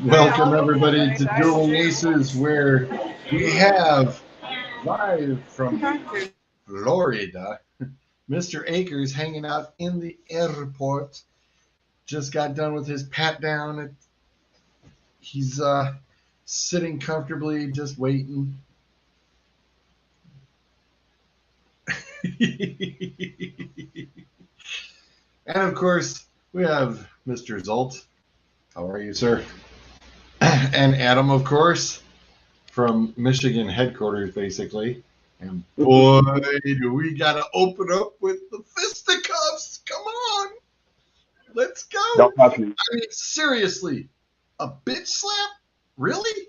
Welcome everybody to Dueling Aces, where we have live from Florida, Mr. Akers hanging out in the airport. Just got done with his pat down. He's sitting comfortably, just waiting. And of course, we have Mr. Zolt. How are you, sir? And Adam, of course, from Michigan headquarters, basically. And boy, do we got to open up with the fisticuffs. Come on. Let's go. Don't touch me. I mean, seriously, a bitch slap? Really?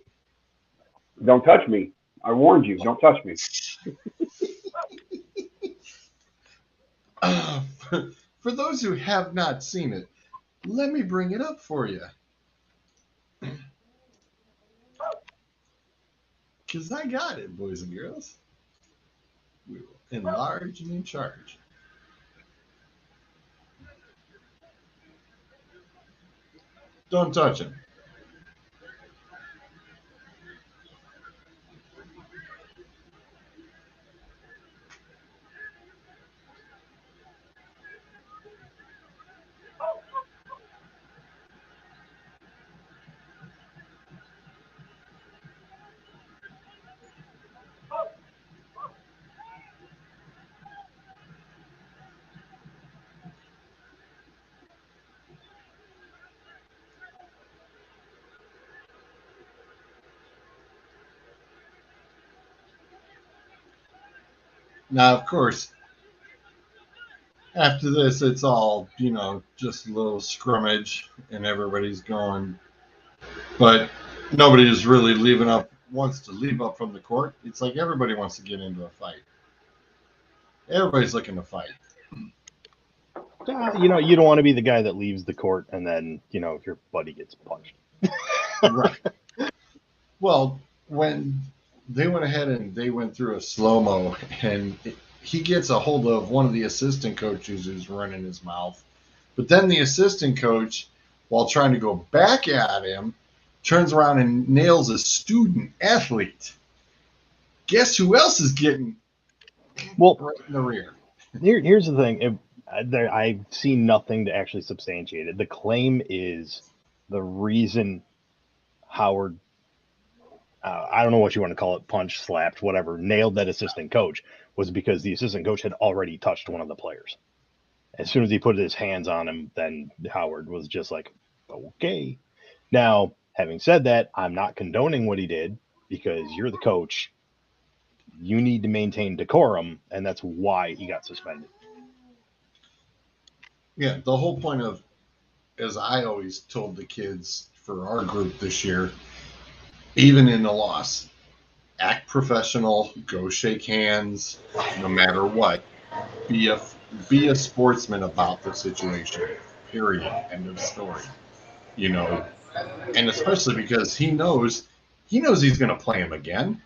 Don't touch me. I warned you. Don't touch me. For those who have not seen it, let me bring it up for you. Because I got it, boys and girls. We will enlarge and in charge. Don't touch him. Now, of course, after this, it's all, just a little scrimmage and everybody's going. But nobody is really wants to leave up from the court. It's like everybody wants to get into a fight. Everybody's looking to fight. You don't want to be the guy that leaves the court and then, your buddy gets punched. Right. Well, when they went ahead and they went through a slow-mo and he gets a hold of one of the assistant coaches who's running his mouth. But then the assistant coach, while trying to go back at him, turns around and nails a student athlete. Guess who else is getting right in the rear? Here's the thing. I've seen nothing to actually substantiate it. The claim is the reason Howard, I don't know what you want to call it, punched, slapped, whatever, nailed that assistant coach was because the assistant coach had already touched one of the players. As soon as he put his hands on him, then Howard was just like, okay. Now, having said that, I'm not condoning what he did because you're the coach. You need to maintain decorum, and that's why he got suspended. Yeah, the whole point of, as I always told the kids for our group this year, even in a loss, act professional, go shake hands, no matter what. Be a sportsman about the situation. Period. End of story. And especially because he knows he's going to play him again.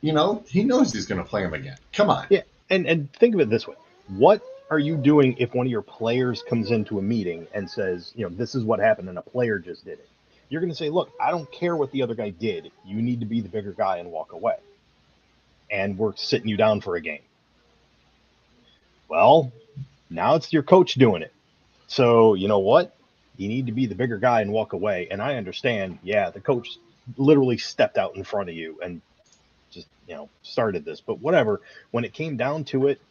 He knows he's going to play him again. Come on. Yeah, and think of it this way. What are you doing if one of your players comes into a meeting and says, this is what happened and a player just did it? You're going to say, look, I don't care what the other guy did. You need to be the bigger guy and walk away. And we're sitting you down for a game. Well, now it's your coach doing it. So you know what? You need to be the bigger guy and walk away. And I understand, the coach literally stepped out in front of you and just, started this. But whatever, when it came down to it,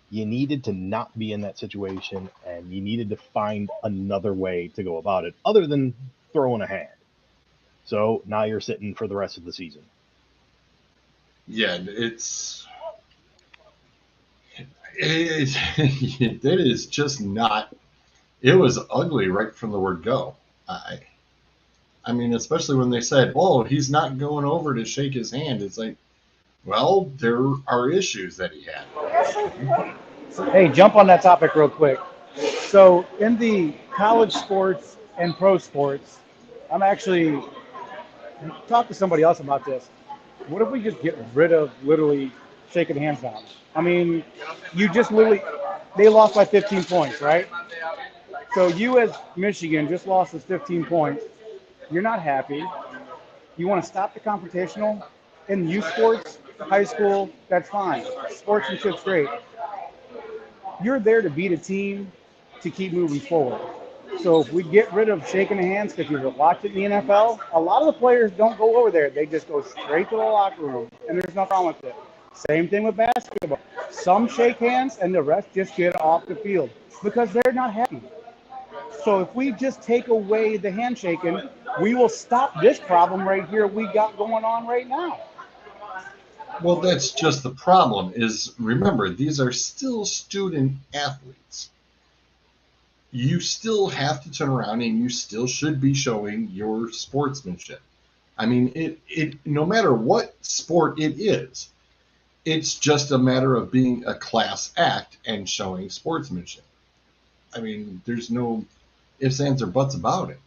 you needed to not be in that situation and you needed to find another way to go about it other than throwing a hand. So now you're sitting for the rest of the season. Yeah, it's It is just not. It was ugly right from the word go. I mean, especially when they said, "Oh, he's not going over to shake his hand." It's like, well, there are issues that he had. Hey, jump on that topic real quick. So, in the college sports and pro sports, I'm actually talk to somebody else about this. What if we just get rid of literally shaking hands now? I mean, you just literally they lost by 15 points, right? So you as Michigan just lost us 15 points. You're not happy. You want to stop the confrontational in youth sports, high school, that's fine. Sportsmanship's great. You're there to beat a team to keep moving forward. So if we get rid of shaking hands, because you watch it in the NFL, a lot of the players don't go over there. They just go straight to the locker room, and there's nothing wrong with it. Same thing with basketball. Some shake hands, and the rest just get off the field because they're not happy. So if we just take away the handshaking, we will stop this problem right here we got going on right now. Well, that's just the problem. Is remember, these are still student athletes. You still have to turn around and you still should be showing your sportsmanship. I mean, it no matter what sport it is, it's just a matter of being a class act and showing sportsmanship. I mean, there's no ifs, ands, or buts about it.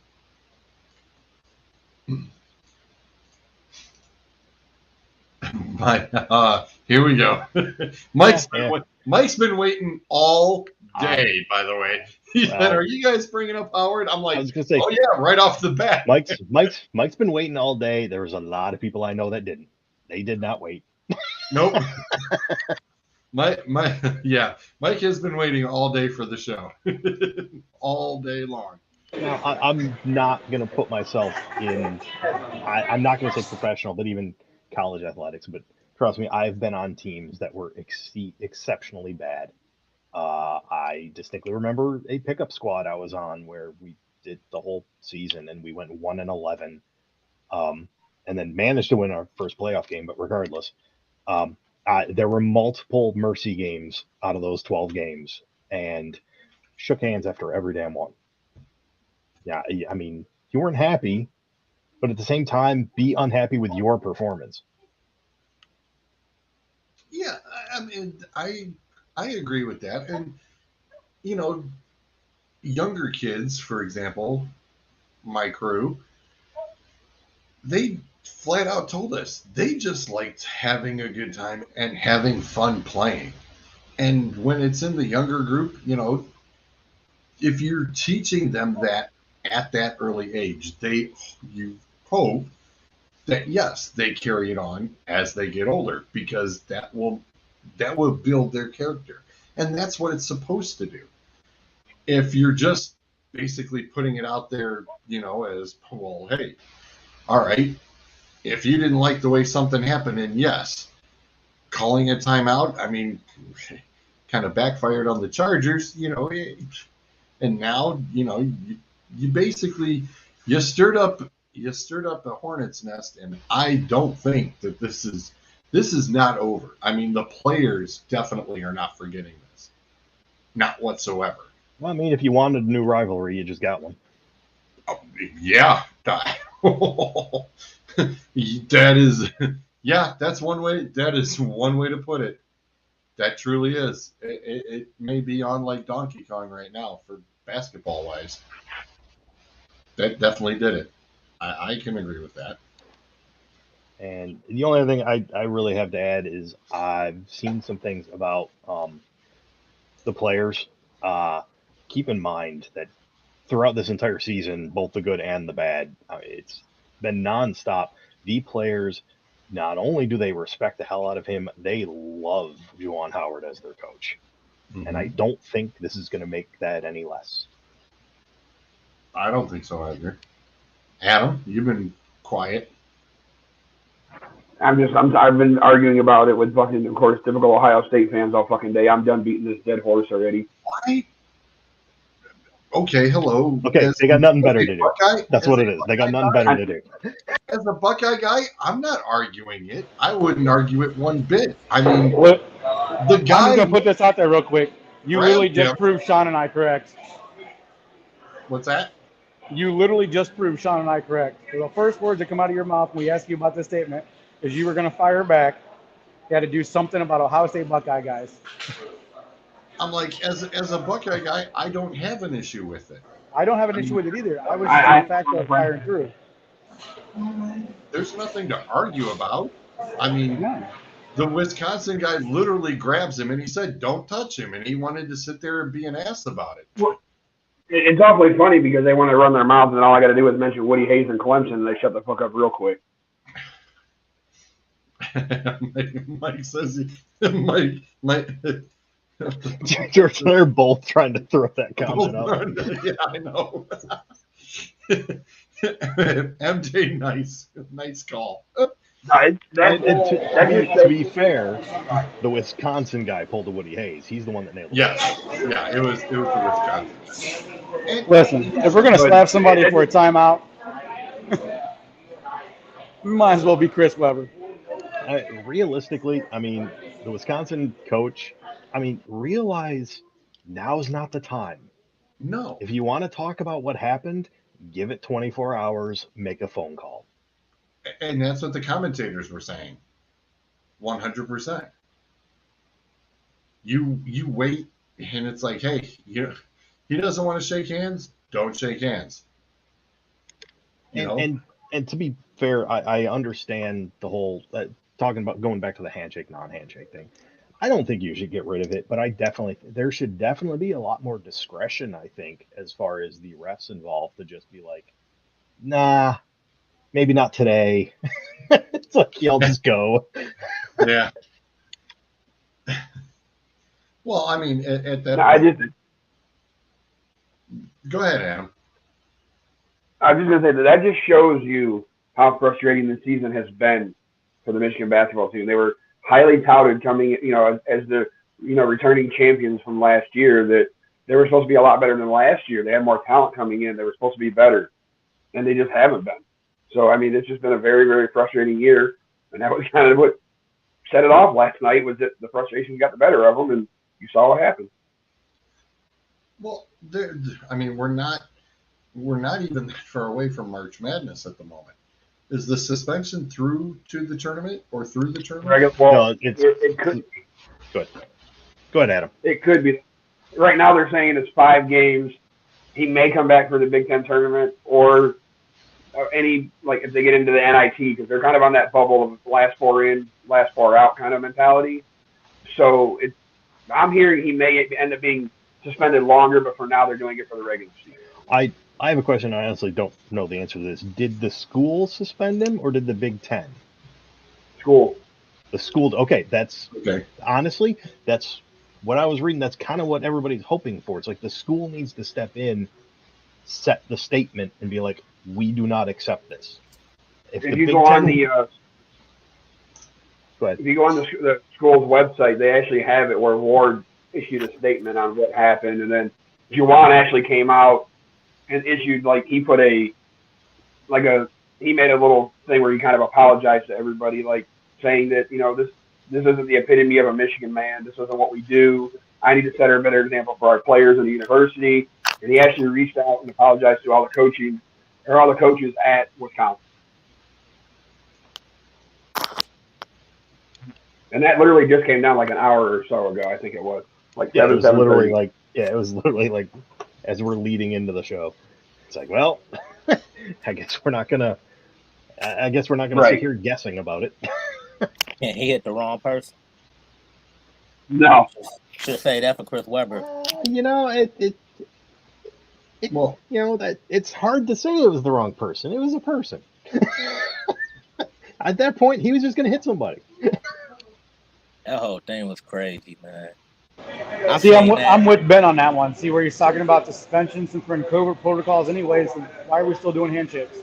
Here we go. Mike's been waiting all day. By the way, he said, "Are you guys bringing up Howard?" I'm like, I was gonna say, "Oh yeah, right off the bat." Mike's been waiting all day. There was a lot of people I know that didn't. They did not wait. Nope. Mike has been waiting all day for the show, all day long. Now, I'm not going to put myself in, I'm not going to say professional, but even college athletics. But trust me, I've been on teams that were exceptionally bad. I distinctly remember a pickup squad I was on where we did the whole season and we went 1-11, and then managed to win our first playoff game. But regardless, there were multiple mercy games out of those 12 games and shook hands after every damn one. Yeah, I mean, you weren't happy, but at the same time, be unhappy with your performance. Yeah, I mean, I agree with that. And, you know, younger kids, for example, my crew, they flat out told us they just liked having a good time and having fun playing. And when it's in the younger group, you know, if you're teaching them that at that early age, you hope that yes, they carry it on as they get older, because that will build their character. And that's what it's supposed to do. If you're just basically putting it out there, you know, as, well, hey, all right, if you didn't like the way something happened, and yes, calling a timeout, I mean, kind of backfired on the Chargers, you know, and now, you know, you basically, you stirred up a hornet's nest, and I don't think that this is not over. I mean, the players definitely are not forgetting this, not whatsoever. Well, I mean, if you wanted a new rivalry, you just got one. Oh, yeah, that is, yeah, that's one way. That is one way to put it. That truly is. It may be on like Donkey Kong right now for basketball wise. That definitely did it. I can agree with that. And the only other thing I really have to add is I've seen some things about the players. Keep in mind that throughout this entire season, both the good and the bad, it's been nonstop. The players, not only do they respect the hell out of him, they love Juwan Howard as their coach. Mm-hmm. And I don't think this is going to make that any less. I don't think so either. Adam, you've been quiet. I've been arguing about it with fucking, of course, typical Ohio State fans all fucking day. I'm done beating this dead horse already. Why? Okay, hello. Okay, they got nothing better to do. That's what it is. They got nothing better to do. As a Buckeye guy, I'm not arguing it. I wouldn't argue it one bit. I mean, The I'm just guy. gonna put this out there real quick. You Grabbed literally just him. proved Sean and I correct. What's that? You literally just proved Sean and I correct. The first words that come out of your mouth when we ask you about this statement is you were gonna fire back. You had to do something about Ohio State Buckeye guys. I'm like, as a Buckeye guy, I don't have an issue with it. I don't have an issue with it either. I was just on the fact of firing through. There's nothing to argue about. I mean, No. the Wisconsin guy literally grabs him and he said, "Don't touch him," and he wanted to sit there and be an ass about it. Well, it's awfully funny because they want to run their mouths, and all I got to do is mention Woody Hayes and Clemson, and they shut the fuck up real quick. Mike says Mike. George, they're both trying to throw that comment up. Yeah, I know. MJ, nice call. To be fair, the Wisconsin guy pulled a Woody Hayes. He's the one that nailed it. Yeah, it was the Wisconsin. Listen, if we're gonna slap somebody for a timeout, we might as well be Chris Webber. Realistically, I mean, the Wisconsin coach, I mean, realize now's not the time. No. If you want to talk about what happened, give it 24 hours, make a phone call. And that's what the commentators were saying. 100%. You wait, and it's like, hey, he doesn't want to shake hands. Don't shake hands. And to be fair, I understand the whole talking about going back to the handshake, non-handshake thing. I don't think you should get rid of it, but there should definitely be a lot more discretion, I think, as far as the refs involved to just be like, nah, maybe not today. It's like, y'all just go. Yeah. Well, I mean, at that point, go ahead, Adam. I was just going to say that just shows you how frustrating the season has been for the Michigan basketball team. They were highly touted coming, as the, returning champions from last year, that they were supposed to be a lot better than last year. They had more talent coming in. They were supposed to be better, and they just haven't been. So, I mean, it's just been a very, very frustrating year, and that was kind of what set it off last night, was that the frustration got the better of them, and you saw what happened. Well, I mean, we're not even that far away from March Madness at the moment. Is the suspension through to the tournament or through the tournament? Well, it could. Go ahead, Adam. It could be. Right now, they're saying it's 5 games. He may come back for the Big Ten tournament, or if they get into the NIT, because they're kind of on that bubble of last 4 in, last 4 out kind of mentality. So I'm hearing he may end up being suspended longer, but for now they're doing it for the regular season. I have a question. I honestly don't know the answer to this. Did the school suspend him, or did the Big Ten? School. The school. Okay, that's okay. Honestly, that's what I was reading. That's kind of what everybody's hoping for. It's like the school needs to step in, set the statement, and be like, "We do not accept this." If you go on the school's website, they actually have it where Ward issued a statement on what happened, and then Juwan actually came out and issued, he put he made a little thing where he kind of apologized to everybody, saying that, this isn't the epitome of a Michigan man. This isn't what we do. I need to set a better example for our players in the university. And he actually reached out and apologized to all the coaches at Wisconsin. And that literally just came down like an hour or so ago. I think it was it was literally it was literally as we're leading into the show. It's like, well, I guess we're not gonna sit here guessing about it. Can't he hit the wrong person? No. Should say that for Chris Webber. That it's hard to say it was the wrong person. It was a person. At that point, he was just gonna hit somebody. That whole thing was crazy, man. I'm with Ben on that one. See where he's talking about the suspension, since we're in COVID protocols anyways, and why are we still doing handshakes?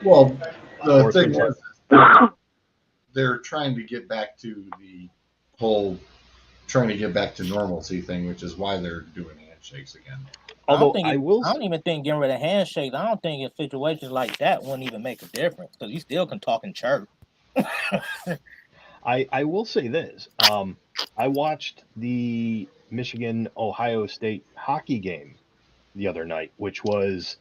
Well, the thing was, they're trying to get back to the whole trying to get back to normalcy thing, which is why they're doing handshakes again. Although I don't even think getting rid of handshakes, I don't think in situations like that wouldn't even make a difference, because you still can talk in church. I will say this. I watched the Michigan-Ohio State hockey game the other night, which was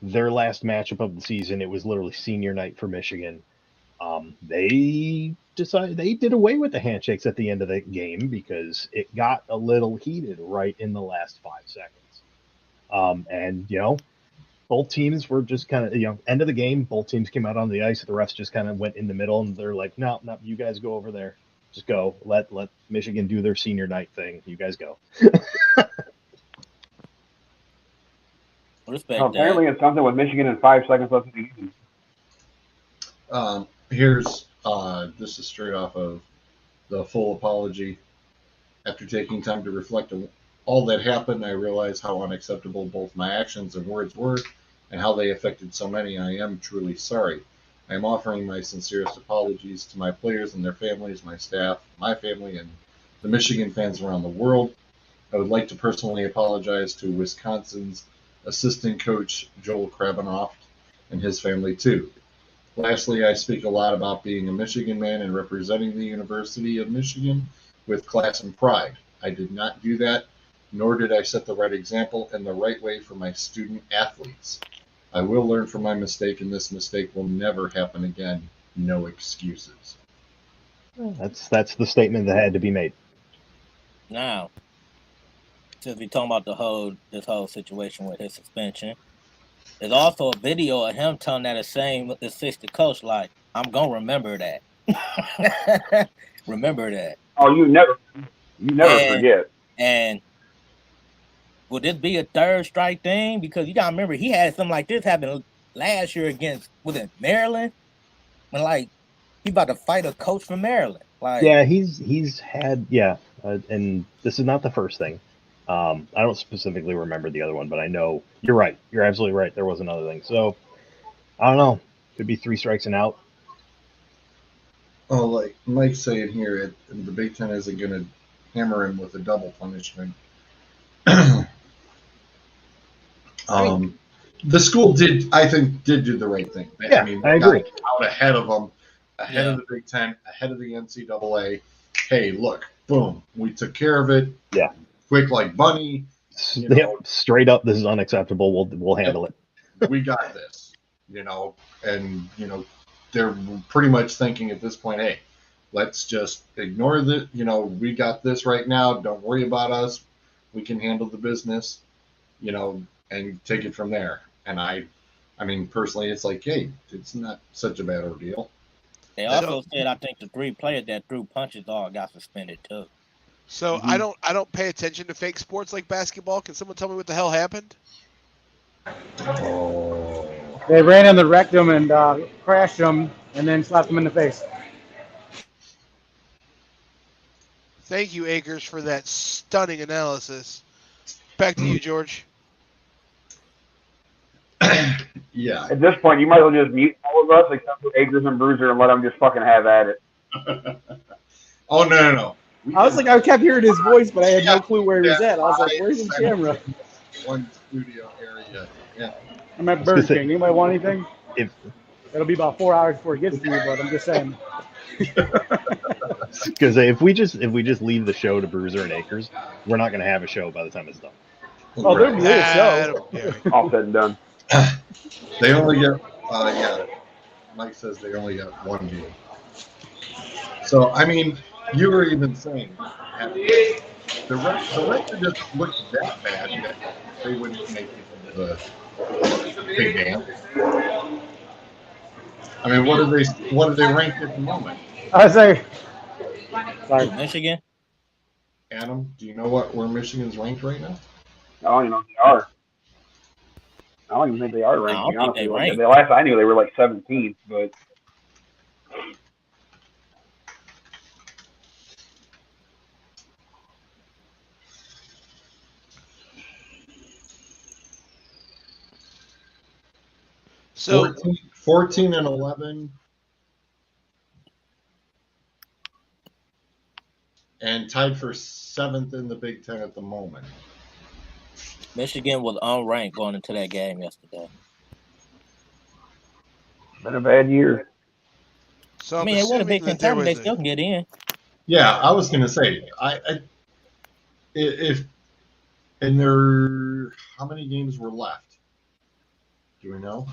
their last matchup of the season. It was literally senior night for Michigan. They did away with the handshakes at the end of the game because it got a little heated right in the last 5 seconds. And both teams were just kind of, end of the game, both teams came out on the ice. The refs just kind of went in the middle, and they're like, no, you guys go over there. Just go. Let Michigan do their senior night thing. You guys go. Respect apparently, it's something with Michigan and 5 seconds left in the game. Here's this is straight off of the full apology. After taking time to reflect on all that happened, I realized how unacceptable both my actions and words were and how they affected so many. I am truly sorry. I am offering my sincerest apologies to my players and their families, my staff, my family, and the Michigan fans around the world. I would like to personally apologize to Wisconsin's assistant coach, Joel Krabanoff, and his family, too. Lastly, I speak a lot about being a Michigan man and representing the University of Michigan with class and pride. I did not do that, nor did I set the right example and the right way for my student athletes. I will learn from my mistake, and this mistake will never happen again. No excuses. That's the statement that had to be made. Now, since we're talking about this whole situation with his suspension, there's also a video of him telling that same assistant coach, like, I'm gonna remember that. Remember that. Oh, you never forget. And would this be a third strike thing? Because you gotta remember, he had something like this happen last year against, was it Maryland? When he about to fight a coach from Maryland. Yeah, he's had and this is not the first thing. I don't specifically remember the other one, but I know you're right. You're absolutely right. There was another thing. So I don't know. Could be 3 strikes and out. Oh, like Mike's saying here, the Big Ten isn't going to hammer him with a double punishment. The school did do the right thing. Yeah, I agree. Out ahead of them, ahead of the Big Ten, ahead of the NCAA. Hey, look, boom, we took care of it. Yeah, quick like bunny. Straight up, this is unacceptable. We'll handle it. We got this. And they're pretty much thinking at this point, hey, let's just ignore the. We got this right now. Don't worry about us. We can handle the business. And take it from there. And I mean, personally, it's like, hey, it's not such a bad ordeal. They also said, I think the 3 players that threw punches all got suspended too. So I don't pay attention to fake sports like basketball. Can someone tell me what the hell happened? Oh. They ran in the rectum and crashed him and then slapped him in the face. Thank you, Akers, for that stunning analysis. Back to you, George. Yeah. At this point, you might as well just mute all of us except for Akers and Bruiser and let them just fucking have at it. Oh, no. I kept hearing his voice, but I had no clue where he was at. I was like, where's the camera? One studio area. Yeah. I'm at Burger King. Anybody want anything? It'll be about 4 hours before it gets to you, but I'm just saying. Because if we just leave the show to Bruiser and Akers, we're not going to have a show by the time it's done. Oh, there'll be a show. All said and done. They only get, Mike says they only got 1 game. So, I mean, you were even saying the record doesn't look that bad that they wouldn't make it into the big game. I mean, what are they ranked at the moment? I say, sorry, Michigan. Adam, do you know where Michigan's ranked right now? I don't even know if they are. I don't even think they are ranked. I don't think they ranked. The last I knew, they were like 17th, but. So 14 and 11, and tied for 7th in the Big Ten at the moment. Michigan was unranked going into that game yesterday. Been a bad year. So I I'm mean, it would have been assuming that there contender. They was still can get in. Yeah, I was gonna say, if and there, how many games were left? Do we know?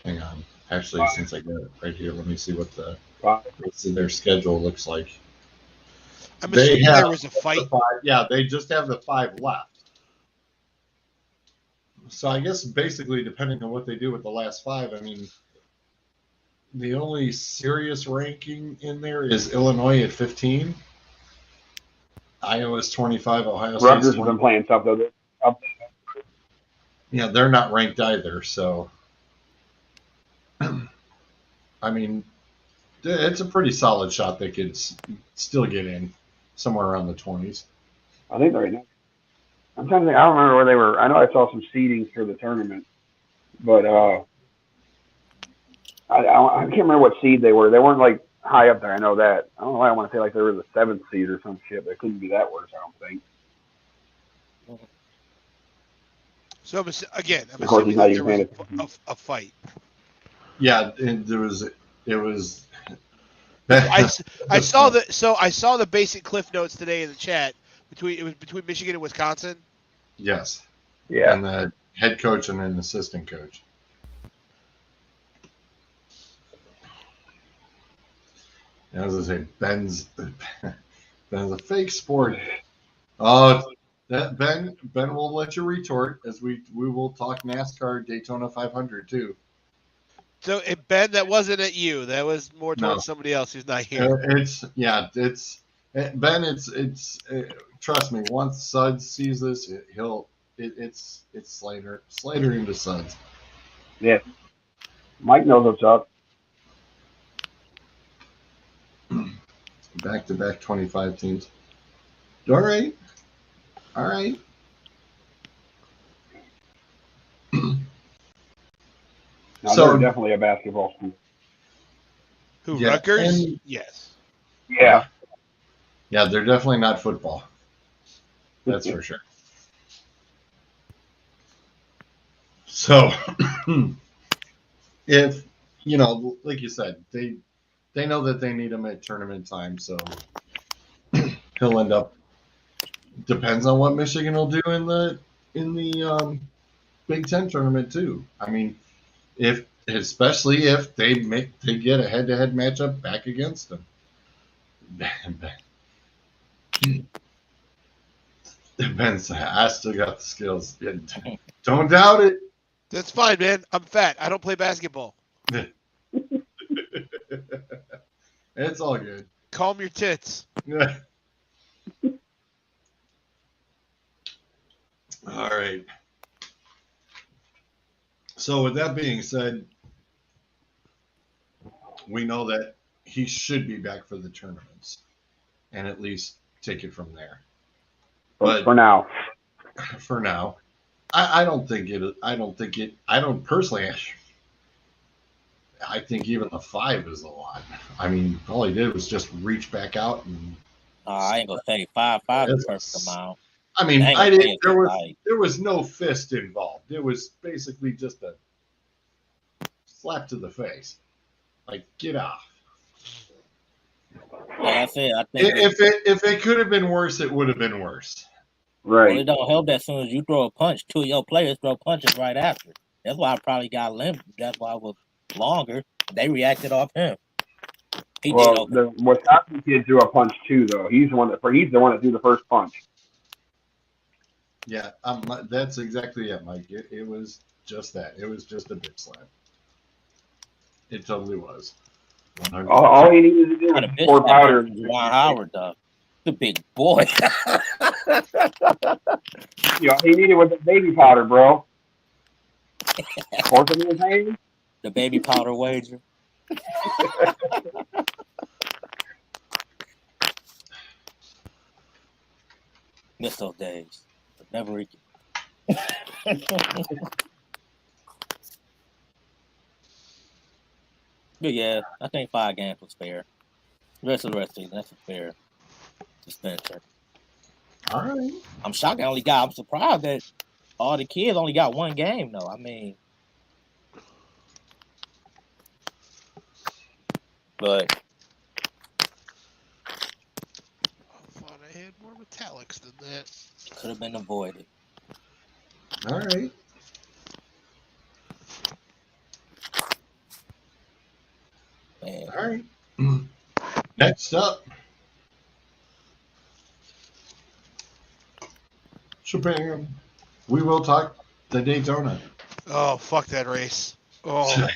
Hang on. Actually, since I got it right here, let me see what the rest of their schedule looks like. I'm They assuming have there was a fight. the 5. Yeah, they just have the 5 left. So I guess basically, depending on what they do with the last 5, I mean, the only serious ranking in there is Illinois at 15, Iowa's 25, Ohio State's Rutgers has 20. been playing tough though. Yeah, they're not ranked either. So, I mean, it's a pretty solid shot they could still get in somewhere around the 20s. I think they're right now. I'm trying to think. I don't remember where they were. I know I saw some seedings for the tournament, but I can't remember what seed they were. They weren't like high up there. I know that. I don't know why I want to say like they were the 7th seed or some shit. They couldn't be that worse. I don't think. So I'm Of course, assuming he's not that there even was paying a fight. Yeah, and it was. I saw the basic cliff notes today in the chat between Michigan and Wisconsin. Yes. Yeah. And the head coach and an assistant coach. As I say, Ben's a fake sport. Oh, that Ben will let you retort as we will talk NASCAR Daytona 500 too. So Ben, that wasn't at you. That was more towards No. somebody else who's not here. Ben. It's trust me. Once Suds sees this, it's Slater into Suds. Yeah. Mike knows what's up. Back-to-back 25 teams. All right. No, So- they're definitely a basketball school. Who, Yeah, Rutgers? and- Yes. Yeah. Yeah, they're definitely not football. That's for sure. So, if like you said, they know that they need him at tournament time, so he'll end up. Depends on what Michigan will do in the Big Ten tournament too. I mean, especially if they get a head-to-head matchup back against them. Depends. I still got the skills. Don't doubt it. That's fine, man. I'm fat. I don't play basketball. It's all good. Calm your tits. All right. So with that being said, we know that he should be back for the tournaments and at least take it from there. But for now. For now, I don't personally. I think even the 5 is a lot. I mean, all he did was just reach back out and. I ain't gonna say 5 is the perfect amount. I mean, I ain't gonna say there was no fist involved. It was basically just a slap to the face. Like, get off. Like I said, I think if it could have been worse, it would have been worse. Right. Well, it don't help that as soon as you throw a punch, 2 of your players throw punches right after. That's why I probably got limp. That's why I was longer. They reacted off him. Well, the Wisconsin kid threw a punch too, though. He's the one that threw the first punch. Yeah, that's exactly it, Mike. It was just that. It was just a bitch slap. It totally was. All he needed to do was pour powder. Juwan Howard, though. The big boy. He needed was the baby powder, bro. Fork in his hand. The baby powder wager. Miss those days. But never again. But yeah, I think 5 games was fair. The rest of the season, that's a fair suspension. All right. I'm surprised that all the kids only got 1 game, though. I mean, But I thought I had more metallics than that. could have been avoided. All right. Man. All right. Next up, Shabam. We will talk the Daytona. Oh, fuck that race. Oh,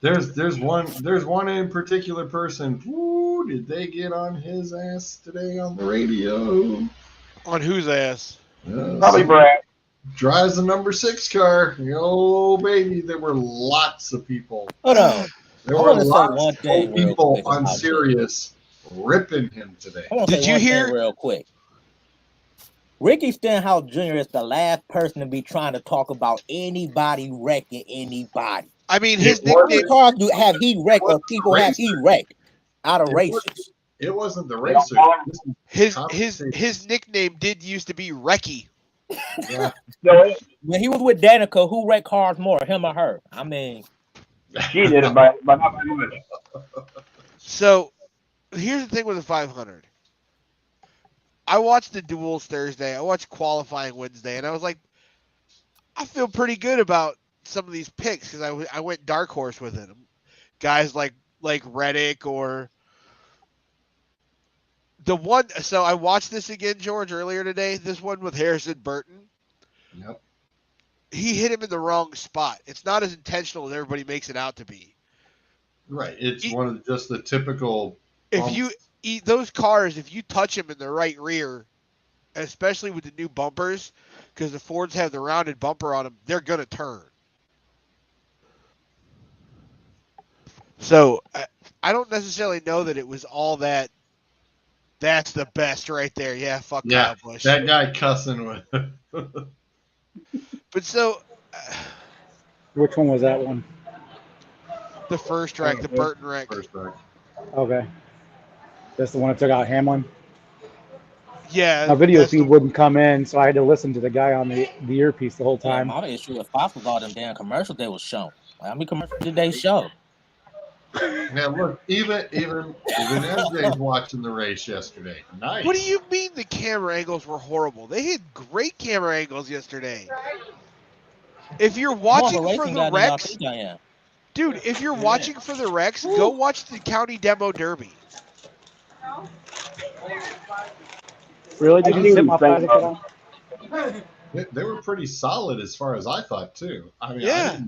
There's one in particular person. Woo, did they get on his ass today on the radio? on whose ass? Probably Brad. Drives the number 6 car. Oh baby, there were lots of people. Hold on. There I were want to say lots one thing of real people quick on about this. Sirius ripping him today. I want to Did say you one hear- thing real quick. Ricky Stenhouse Jr. is the last person to be trying to talk about anybody wrecking anybody. I mean, his It wasn't- How many nickname. cars have he wrecked or people have he wrecked out of It races? It wasn't the They don't racer. call him- This is His commentators. nickname did used to be Wrecky. Yeah. So When he was with Danica, who wrecked cars more, him or her? I mean, she did it, but not by much. So here's the thing with the 500. I watched the duels Thursday. I watched qualifying Wednesday, and I was like, I feel pretty good about some of these picks because I went dark horse with it. Guys like Reddick or the one. So I watched this again, George, earlier today. This one with Harrison Burton. Yep. He hit him in the wrong spot. It's not as intentional as everybody makes it out to be. Right. It's one of just the typical. If you eat those cars, if you touch them in the right rear, especially with the new bumpers, because the Fords have the rounded bumper on them, they're going to turn. So I don't necessarily know that it was all that. That's the best right there. Yeah, fuck Kyle Busch. That guy cussing with. But so Which one was that one? the first wreck, the Burton wreck. First wreck. Okay. That's the one that took out Hamlin. Yeah. My video that's feed wouldn't come in, so I had to listen to the guy on the earpiece the whole yeah, time. my issue with Fox was all them damn commercials they was shown. Like, how many commercials did they show? Yeah, look, even MJ's watching the race yesterday. Nice. What do you mean the camera angles were horrible? They had great camera angles yesterday. If you're watching More of a for racing the guy than y'all wrecks, think I am. dude, if you're watching for the wrecks, go watch the County Demo Derby. Really? Did I you didn't sit my even plastic think on? They were pretty solid as far as I thought too. I mean, Yeah.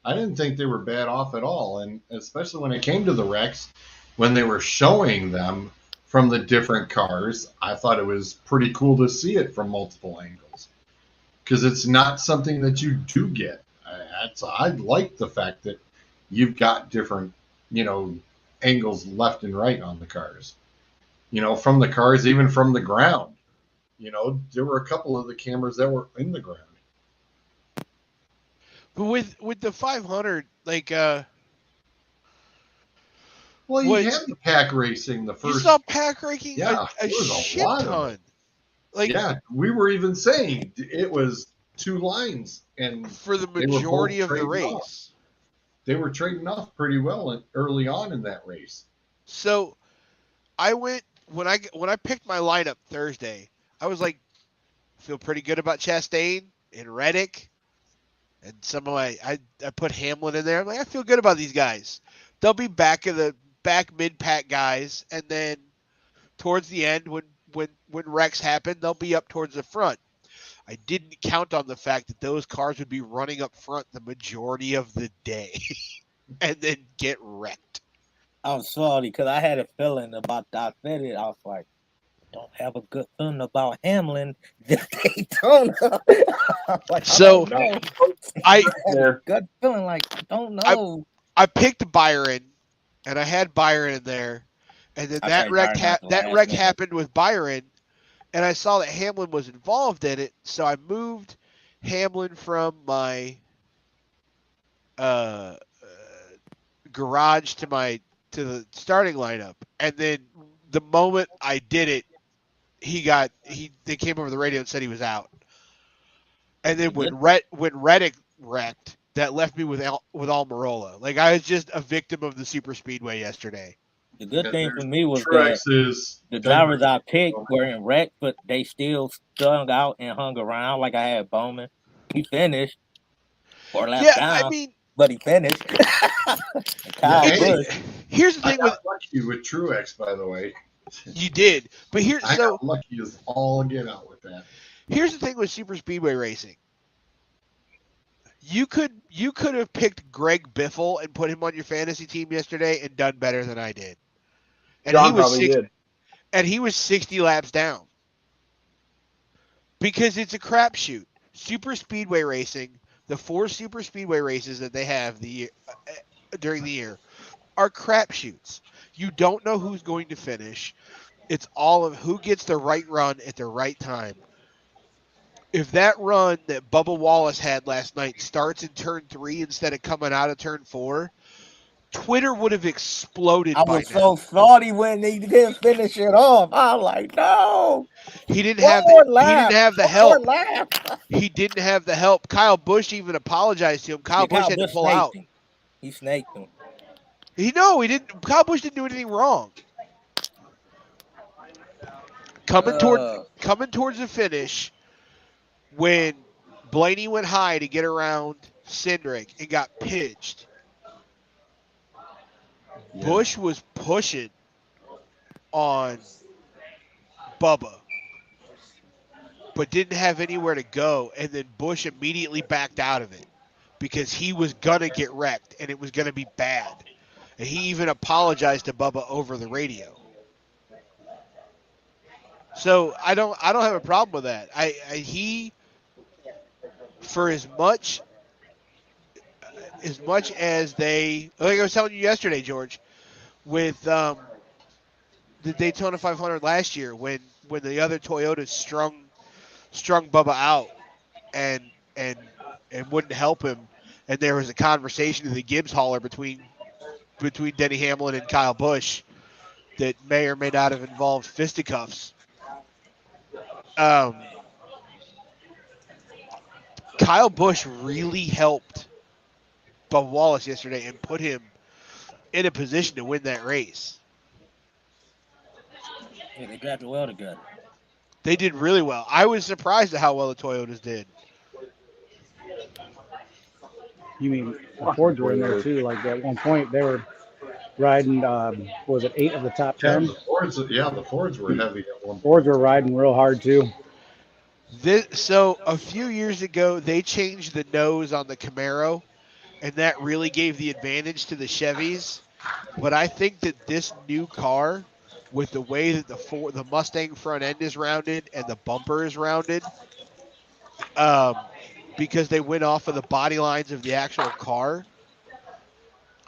I didn't think they were bad off at all, and especially when it came to the wrecks, when they were showing them from the different cars, I thought it was pretty cool to see it from multiple angles because it's not something that you do get. I like the fact that you've got different, angles left and right on the cars. From the cars, even from the ground. There were a couple of the cameras that were in the ground. But with the 500, like Well, you What- had the pack racing the you first. saw pack ranking Yeah, a there was a shit lot of ton. it. Like Yeah, we were even saying it was 2 lines, and for the they were both majority of the trading race. off. They were trading off pretty well early on in that race. So I went when I picked my lineup Thursday, I was like, feel pretty good about Chastain and Reddick, and some of I put Hamlin in there. I'm like, I feel good about these guys. They'll be back mid pack guys, and then towards the end when wrecks happen, they'll be up towards the front. I didn't count on the fact that those cars would be running up front the majority of the day, and then get wrecked. I'm sorry because I had a feeling about that video. I was like, don't have a good feeling about Hamlin this Daytona. Like, So, I don't know. I there. Good feeling like I don't know. I picked Byron, and I had Byron in there, and then I that tried wreck Byron out the that last wreck minute. happened with Byron, and I saw that Hamlin was involved in it, so I moved Hamlin from my garage to the starting lineup, and then the moment I did it, they came over the radio and said he was out, and then when Reddick wrecked, that left me with Almirola. Like, I was just a victim of the super speedway yesterday. The good Yeah, thing for there's me was that Truex's the drivers Denver. I picked were in wreck, but they still stung out and hung around. Like I had Bowman. He finished 4 laps Yeah, I down, mean, but he finished. And Kyle Yeah, it's Busch. here's the I thing with got lucky with Truex, by the way. you did, but I got lucky as all get out with that. here's the thing with super speedway racing. You could have picked Greg Biffle and put him on your fantasy team yesterday and done better than I did. And John probably did. And he was 60 laps down. Because it's a crapshoot. Super speedway racing, the 4 super speedway races that they have during the year are crapshoots. You don't know who's going to finish. It's all of who gets the right run at the right time. If that run that Bubba Wallace had last night starts in turn 3 instead of coming out of turn 4, Twitter would have exploded I by was now. so salty when he didn't finish it off. I was like, no. He didn't One have more the lap. help. Lap. He didn't have the help. Kyle Busch even apologized to him. Kyle Busch had to pull out. Him. He snaked him. He didn't. Kyle Busch didn't do anything wrong. Coming towards the finish, when Blaney went high to get around Cindric and got pitched, Yeah. Busch was pushing on Bubba, but didn't have anywhere to go, and then Busch immediately backed out of it because he was gonna get wrecked and it was gonna be bad. And he even apologized to Bubba over the radio. So I don't have a problem with that. He for as much as they, like I was telling you yesterday, George, with the Daytona 500 last year when the other Toyotas strung Bubba out and wouldn't help him, and there was a conversation in the Gibbs hauler between Denny Hamlin and Kyle Busch that may or may not have involved fisticuffs. Kyle Busch really helped Bubba Wallace yesterday and put him in a position to win that race. Yeah, they drafted well together. They did really well. I was surprised at how well the Toyotas did. You mean the Fords were in there too? Like at one point they were riding. Was it 8 of the top 10? The Fords were heavy at one point. Fords were riding real hard too. So a few years ago, they changed the nose on the Camaro, and that really gave the advantage to the Chevys. But I think that this new car, with the way that the Mustang front end is rounded and the bumper is rounded, because they went off of the body lines of the actual car,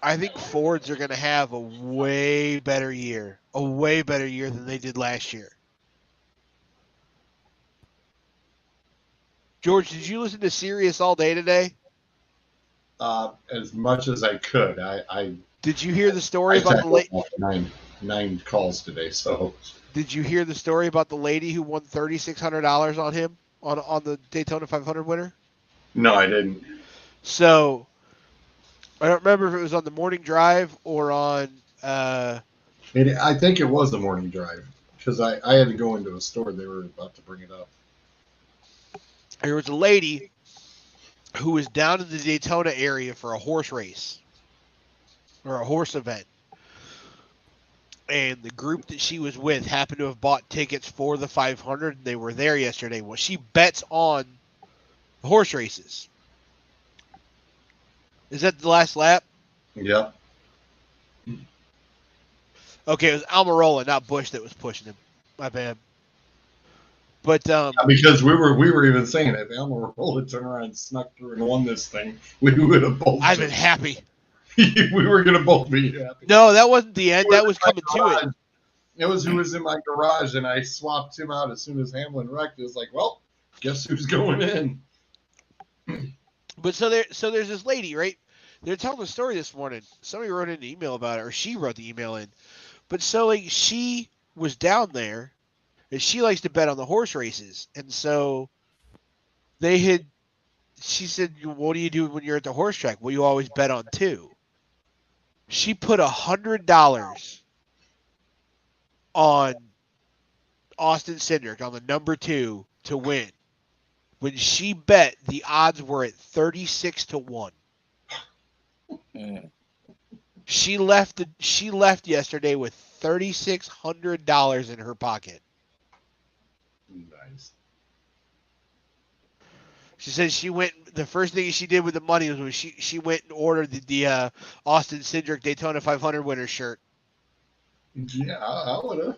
I think Fords are going to have a way better year than they did last year. George, did you listen to Sirius all day today? As much as I could. I Did you hear the story about the lady? Nine calls today. So Did you hear the story about the lady who won $3,600 on him on the Daytona 500 winner? no, I didn't. So I don't remember if it was on the morning drive or on. I think it was the morning drive because I had to go into a store. They were about to bring it up. There was a lady who was down in the Daytona area for a horse race or a horse event. And the group that she was with happened to have bought tickets for the 500, and they were there yesterday. Well, she bets on horse races. Is that the last lap? Yeah. Okay, it was Almirola, not Busch, that was pushing him. My bad. But because we were even saying if Almirola had turned around and snuck through and won this thing, we would have both. I've been happy. We were gonna both be happy. No, that wasn't the end. That was coming to it. It was who was in my garage, and I swapped him out as soon as Hamlin wrecked. It was like, well, guess who's going in? But so there's this lady, right? They're telling the story this morning. Somebody wrote in an email about it, or she wrote the email in. But so like she was down there, and she likes to bet on the horse races, and so they had she said, what do you do when you're at the horse track? Well, you always bet on 2. She put $100 on Austin Cindric on the number 2 to win. When she bet, the odds were at 36-1. Mm. She left yesterday with $3,600 in her pocket. Nice. She said she went. The first thing she did with the money was when she went and ordered the Austin Cindric Daytona 500 winner shirt. Yeah, I would have.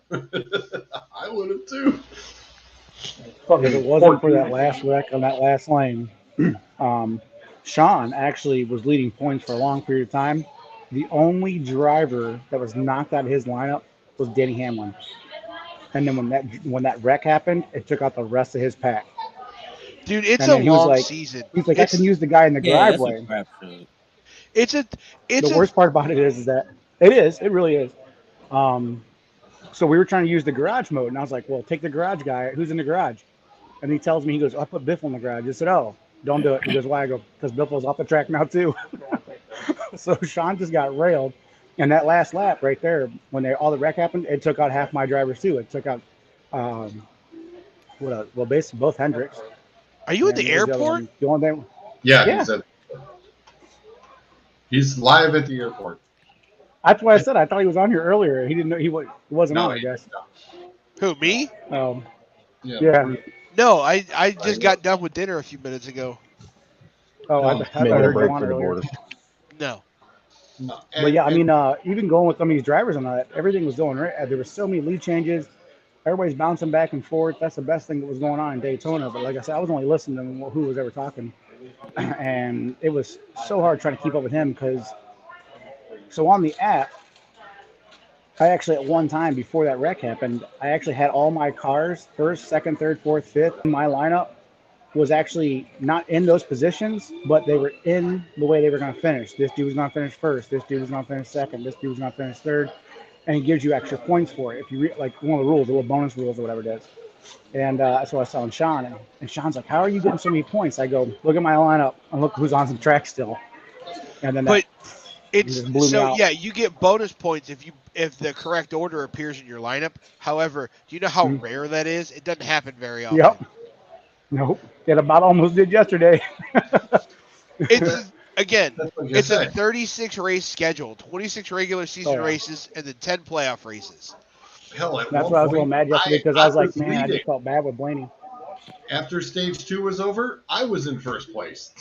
I would have too. If it wasn't for that last wreck on that last lane, Sean actually was leading points for a long period of time. The only driver that was knocked out of his lineup was Denny Hamlin. And then when that wreck happened, it took out the rest of his pack. Dude, it's And a then he was long like, season. He's like, I can use the guy in the Yeah, that's a driveway. crapshoot. The worst part about it is that it really is. So we were trying to use the garage mode, and I was like, well, take the garage guy. Who's in the garage? And he tells me, he goes, I put Biffle in the garage. I said, oh, don't do it. He goes, why? I go, because Biffle's off the track now too. So Sean just got railed. And that last lap right there, when all the wreck happened, it took out half my drivers too. It took out, basically both Hendricks. Are you at the airport? The only thing, Yeah. He's live at the airport. that's why I said I thought he was on here earlier. He didn't know he wasn't on, I guess. Who, me? Yeah. No, I just got done with dinner a few minutes ago. Oh, I Making a heard break you on for the earlier. border. No. But yeah, I mean, even going with some of these drivers on that, everything was going right. There were so many lead changes. Everybody's bouncing back and forth. That's the best thing that was going on in Daytona. But like I said, I was only listening to who was ever talking. And it was so hard trying to keep up with him so on the app, I actually at one time before that wreck happened, I actually had all my cars, first, second, third, fourth, fifth, in my lineup was actually not in those positions, but they were in the way they were going to finish. This dude was going to finish first. This dude was going to finish second. This dude was going to finish third. And it gives you extra points for it. If you like one of the rules, the little bonus rules or whatever it is. And that's what I was telling Sean. And Sean's like, how are you getting so many points? I go, look at my lineup and look who's on some track still. And then you get bonus points if the correct order appears in your lineup. However, do you know how rare that is? It doesn't happen very often. Yep. Nope. It about almost did yesterday. It's a 36 race schedule, 26 regular season races, and then 10 playoff races. Hell, that's why I was a little mad yesterday because I was like, man, I just felt bad with Blaney. After stage 2 was over, I was in first place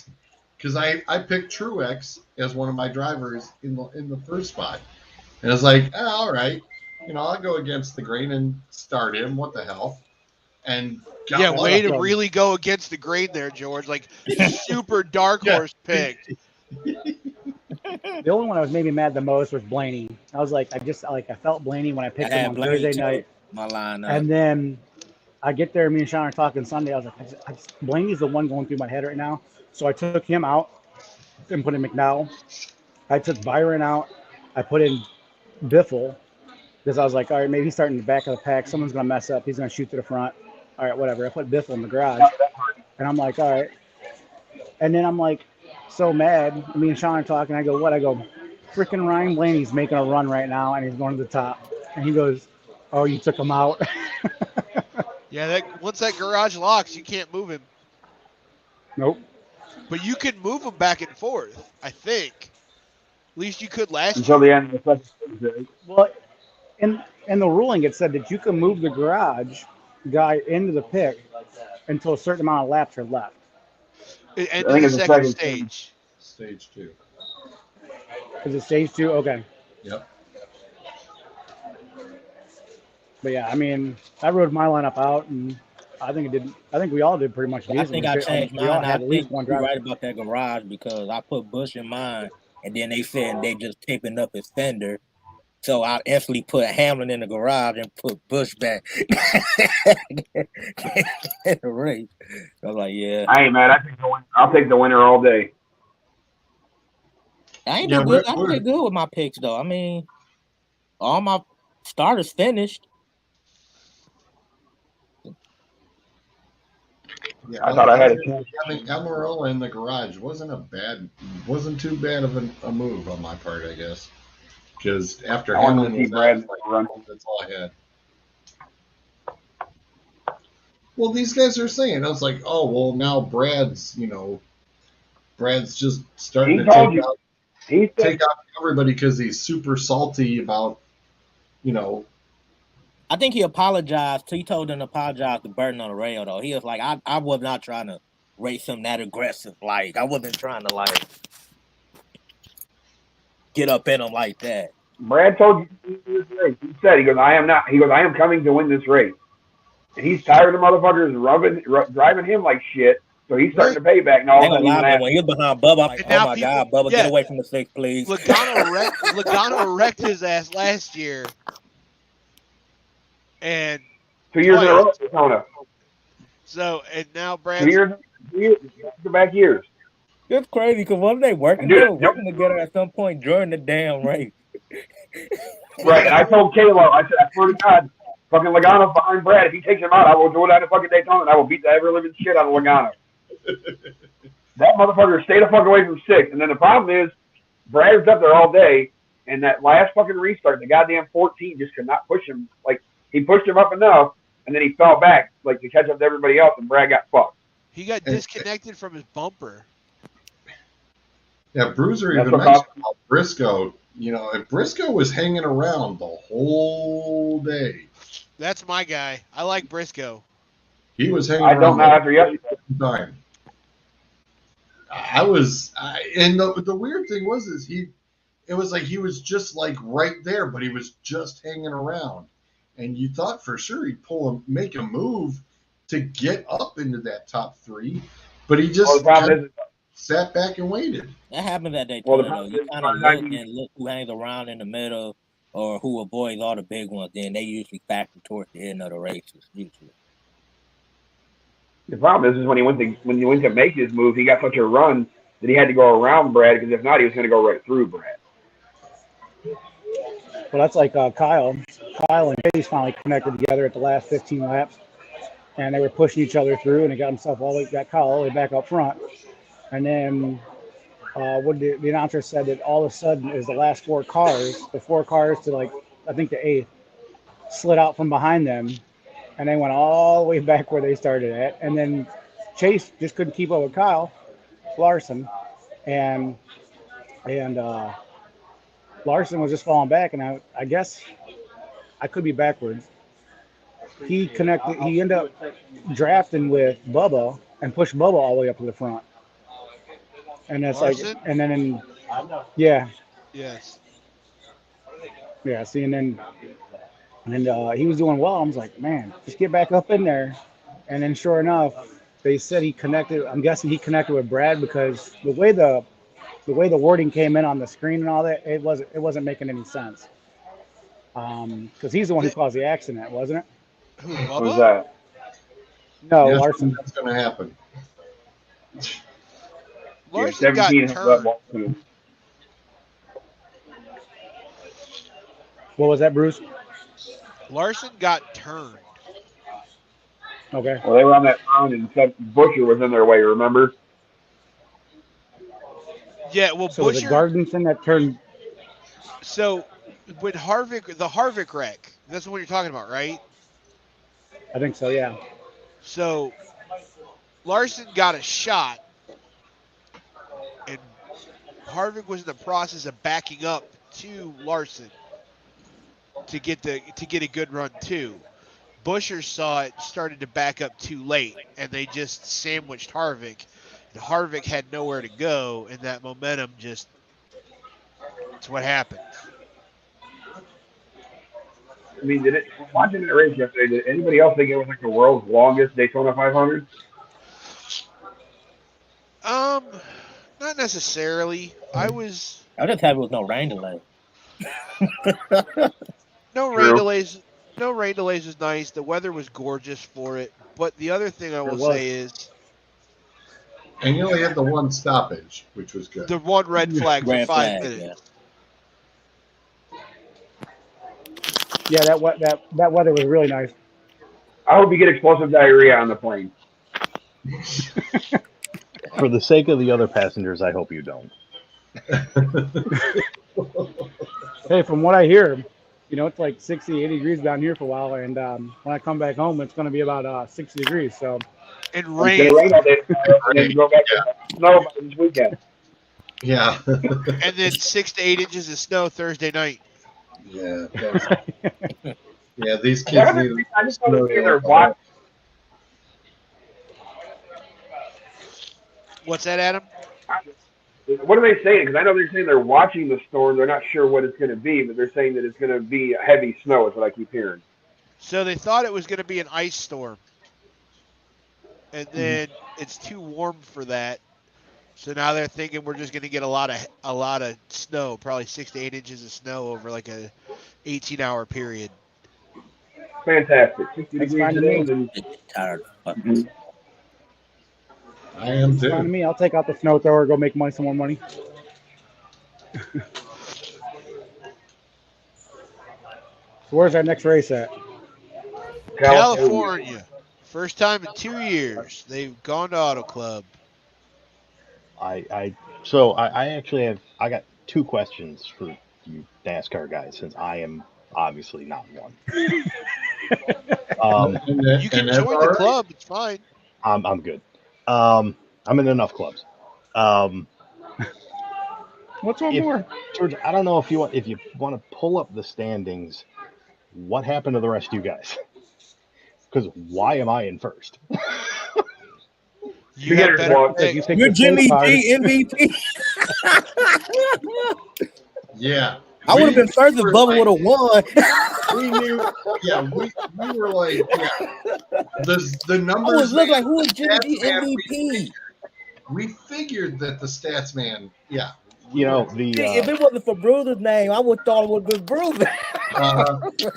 because I picked Truex as one of my drivers in the first spot, and I was like, all right, I'll go against the grain and start him. What the hell? And way to really go against the grain there, George. Like super dark horse pick. The only one I was maybe mad the most was Blaney. I was like, I felt Blaney when I picked him on Blaney Thursday night. My lineup. And then I get there, me and Sean are talking Sunday. I was like, Blaney's the one going through my head right now. So I took him out and put in McDowell. I took Byron out. I put in Biffle because I was like, all right, maybe he's starting in the back of the pack. Someone's going to mess up. He's going to shoot to the front. All right, whatever. I put Biffle in the garage. And I'm like, all right. And then I'm like, so mad. Me and Sean are talking. I go, what? I go, freaking Ryan Blaney's making a run right now, and he's going to the top. And he goes, oh, you took him out? Yeah, once that garage locks, you can't move him. Nope. But you can move him back and forth, I think. At least you could last until the end of the season. Well, in the ruling, it said that you can move the garage guy into the pick until a certain amount of laps are left. And the second stage. Stage 2. Is it stage 2? Okay. Yep. But yeah, I mean, I rode my lineup out, and I think we all did pretty much decent. I think I changed mine. We all had at least one driver. You're right about that garage because I put Bush in mine, and then they said they just taping up his fender. So I instantly put Hamlin in the garage and put Bush back in the race. I was like, yeah. I ain't mad. I'll take the winner all day. I ain't good. I did good with my picks, though. I mean, all my starters finished. Yeah, I thought I had a chance. having Amarola in the garage wasn't too bad of a move on my part, I guess. Because after I wanted Hamlin to see was out, Brad it's like, run. that's all I had. Well, these guys are saying, I was like, oh, well, now Brad's just starting He to told you. He said, take out everybody because he's super salty about, I think he apologized. He told him to apologize to Burton on the radio, though. He was like, I was not trying to race him that aggressive. Like, I wasn't trying to, like, get up in him like that. Brad told you this race. He said, he goes, I am not. He goes, I am coming to win this race. And he's tired of motherfuckers driving him like shit. So he's starting to pay back. And all I of ain't a gonna sudden, lie, man. When he was behind Bubba, I'm like, And oh now my people- God, Bubba, yeah. get away from the six, please. Logano wrecked his ass last year. And 2 years in a twice. row, Daytona. So, and now 2 Brad's years, back-to-back years. It's crazy because one day Dude, they were working together at some point during the damn race. Right, and I told Kayla, I said, I swear to God, fucking Logano's behind Brad. If he takes him out, I will go down to fucking Daytona and I will beat the ever living shit out of Logano. That motherfucker stay the fuck away from six. And then the problem is, Brad was up there all day, and that last fucking restart, the goddamn 14 just could not push him. Like, he pushed him up enough, and then he fell back, like, to catch up to everybody else, and Brad got fucked. he got disconnected from his bumper. Yeah, Bruiser That's even what mentioned about Briscoe. If Briscoe was hanging around the whole day, That's my guy. I like Briscoe. he was hanging I around don't know after yesterday. the whole time. And the weird thing was, it was like he was just like right there, but he was just hanging around, and you thought for sure he'd make a move to get up into that top three, but he just Well, the problem is, sat back and waited. That happens at Well, Daytona, the though. problem You is, kind of look who hangs around in the middle or who avoids all the big ones. Then they usually factor towards the end of the races, usually. the problem is when he went to make his move, he got such a run that he had to go around Brad, because if not, he was going to go right through Brad. Well, that's like Kyle. Kyle and Chase finally connected together at the last 15 laps, and they were pushing each other through, and he got Kyle all the way back up front. And then what the announcer said that all of a sudden is the last four cars to like I think the eighth, slid out from behind them, and they went all the way back where they started at. And then Chase just couldn't keep up with Kyle Larson, and Larson was just falling back, and I guess I could be backwards. He ended up drafting with Bubba and pushed Bubba all the way up to the front. And that's Larson? like, and then, yeah. Yes. Yeah, see, and he was doing well. I was like, man, just get back up in there. And then sure enough, they said he connected. I'm guessing he connected with Brad because the way the wording came in on the screen and all that, it wasn't making any sense. Because he's the one who caused the accident, wasn't it? Who, What was Bubba? that? No, Yes, Larson. that's going to happen. Larson got 17 turned. What was that, Bruce? Larson got turned. Okay. Well, they were on that round, and Busher was in their way, remember? Yeah, well, So was it Busher. Gardenson that turned? So when the Harvick wreck, that's the one you're talking about, right? I think so. Yeah. So Larson got a shot, and Harvick was in the process of backing up to Larson to get a good run too. Busher saw it, started to back up too late, and they just sandwiched Harvick. And Harvick had nowhere to go, and that momentum just it's what happened. I mean, watching the race yesterday, did anybody else think it was like the world's longest Daytona 500? Not necessarily. I was I just happy with no rain delay. no True. rain delays. No rain delays was nice. The weather was gorgeous for it. But the other thing I will say is And you only had the one stoppage, which was good. the one red flag for Red 5 flag, minutes. Yeah, that weather was really nice. I hope you get explosive diarrhea on the plane. For the sake of the other passengers, I hope you don't. Hey, from what I hear, it's like 60, 80 degrees down here for a while, and when I come back home, it's going to be about 60 degrees. So And It's rain. gonna rain all day tomorrow, and then go back to snow by this weekend. Yeah. And then 6 to 8 inches of snow Thursday night. Yeah. Yeah, these I kids need just want to say they're watching. What's that, Adam? What are they saying? Because I know they're saying they're watching the storm. They're not sure what it's going to be, but they're saying that it's going to be heavy snow. Is what I keep hearing. So they thought it was going to be an ice storm. And then it's too warm for that. So now they're thinking we're just going to get a lot of snow, probably 6 to 8 inches of snow over like a 18-hour period. Fantastic. 60 That's degrees fine to today. me. And Tired of fucking I am It's fine to too. me. I'll take out the snow thrower, go make some more money. So where's our next race at? California. First time in 2 years they've gone to Auto Club. I actually got two questions for you NASCAR guys, since I am obviously not one. You can join the club. It's fine. I'm good. I'm in enough clubs. What's one more? George, I don't know if you want to pull up the standings. What happened to the rest of you guys? Because why am I in first? You have better picks. picked You're the safe Jimmy card. D MVP. Yeah. I would have been first if Bubba would have won. We knew. Yeah, we were like, yeah. The I numbers. was looking like, who is Jimmy D Stats man, MVP? we figured that the stats man. Yeah. If it wasn't for Bruiser's name, I would have thought it would have been Bruiser.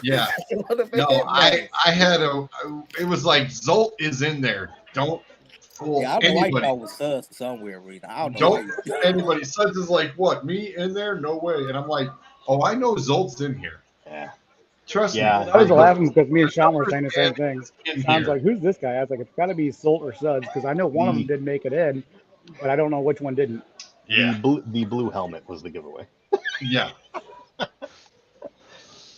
Yeah. It would have been No, his name. I had it was like Zolt is in there. Don't fool Yeah, I don't know why you anybody. thought it was Suds for some weird reason. I don't know why Don't you. anybody. Suds is like, what, me in there? No way. And I'm like, oh, I know Zolt's in here. Yeah. Trust me. Yeah. I was laughing because me and Sean were saying the same thing. In Sean's here. like, who's this guy? I was like, it's got to be Solt or Suds because I know one of them did make it in, but I don't know which one didn't. Yeah. The blue helmet was the giveaway. Yeah.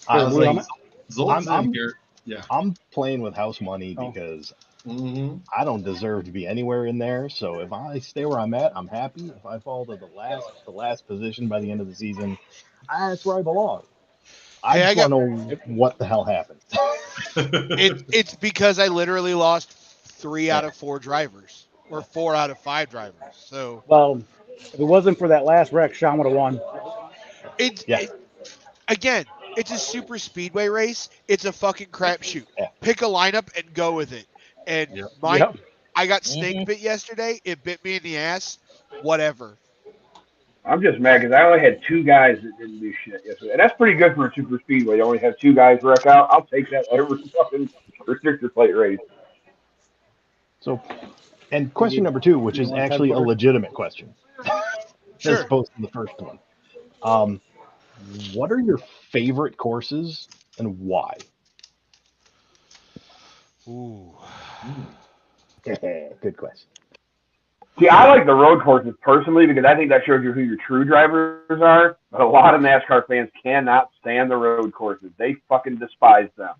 I was like, Zolt's in here. Yeah. I'm playing with house money because I don't deserve to be anywhere in there. So if I stay where I'm at, I'm happy. If I fall to the last position by the end of the season, that's where I belong. I just want to know what the hell happened. It's because I literally lost 3 out of 4 drivers, or 4 out of 5 drivers. So well, if it wasn't for that last wreck, Sean would have won. Again, it's a super speedway race. It's a fucking crapshoot. Yeah. Pick a lineup and go with it. And I got snake bit yesterday. It bit me in the ass. Whatever. I'm just mad because I only had 2 guys that didn't do shit yesterday, and that's pretty good for a super speedway. You only have 2 guys wreck out. I'll take that every fucking restrictor plate race. So, and question number 2, which is actually a legitimate question, as opposed to the first one. What are your favorite courses and why? Ooh. Good question. See, I like the road courses personally because I think that shows you who your true drivers are. But a lot of NASCAR fans cannot stand the road courses. They fucking despise them.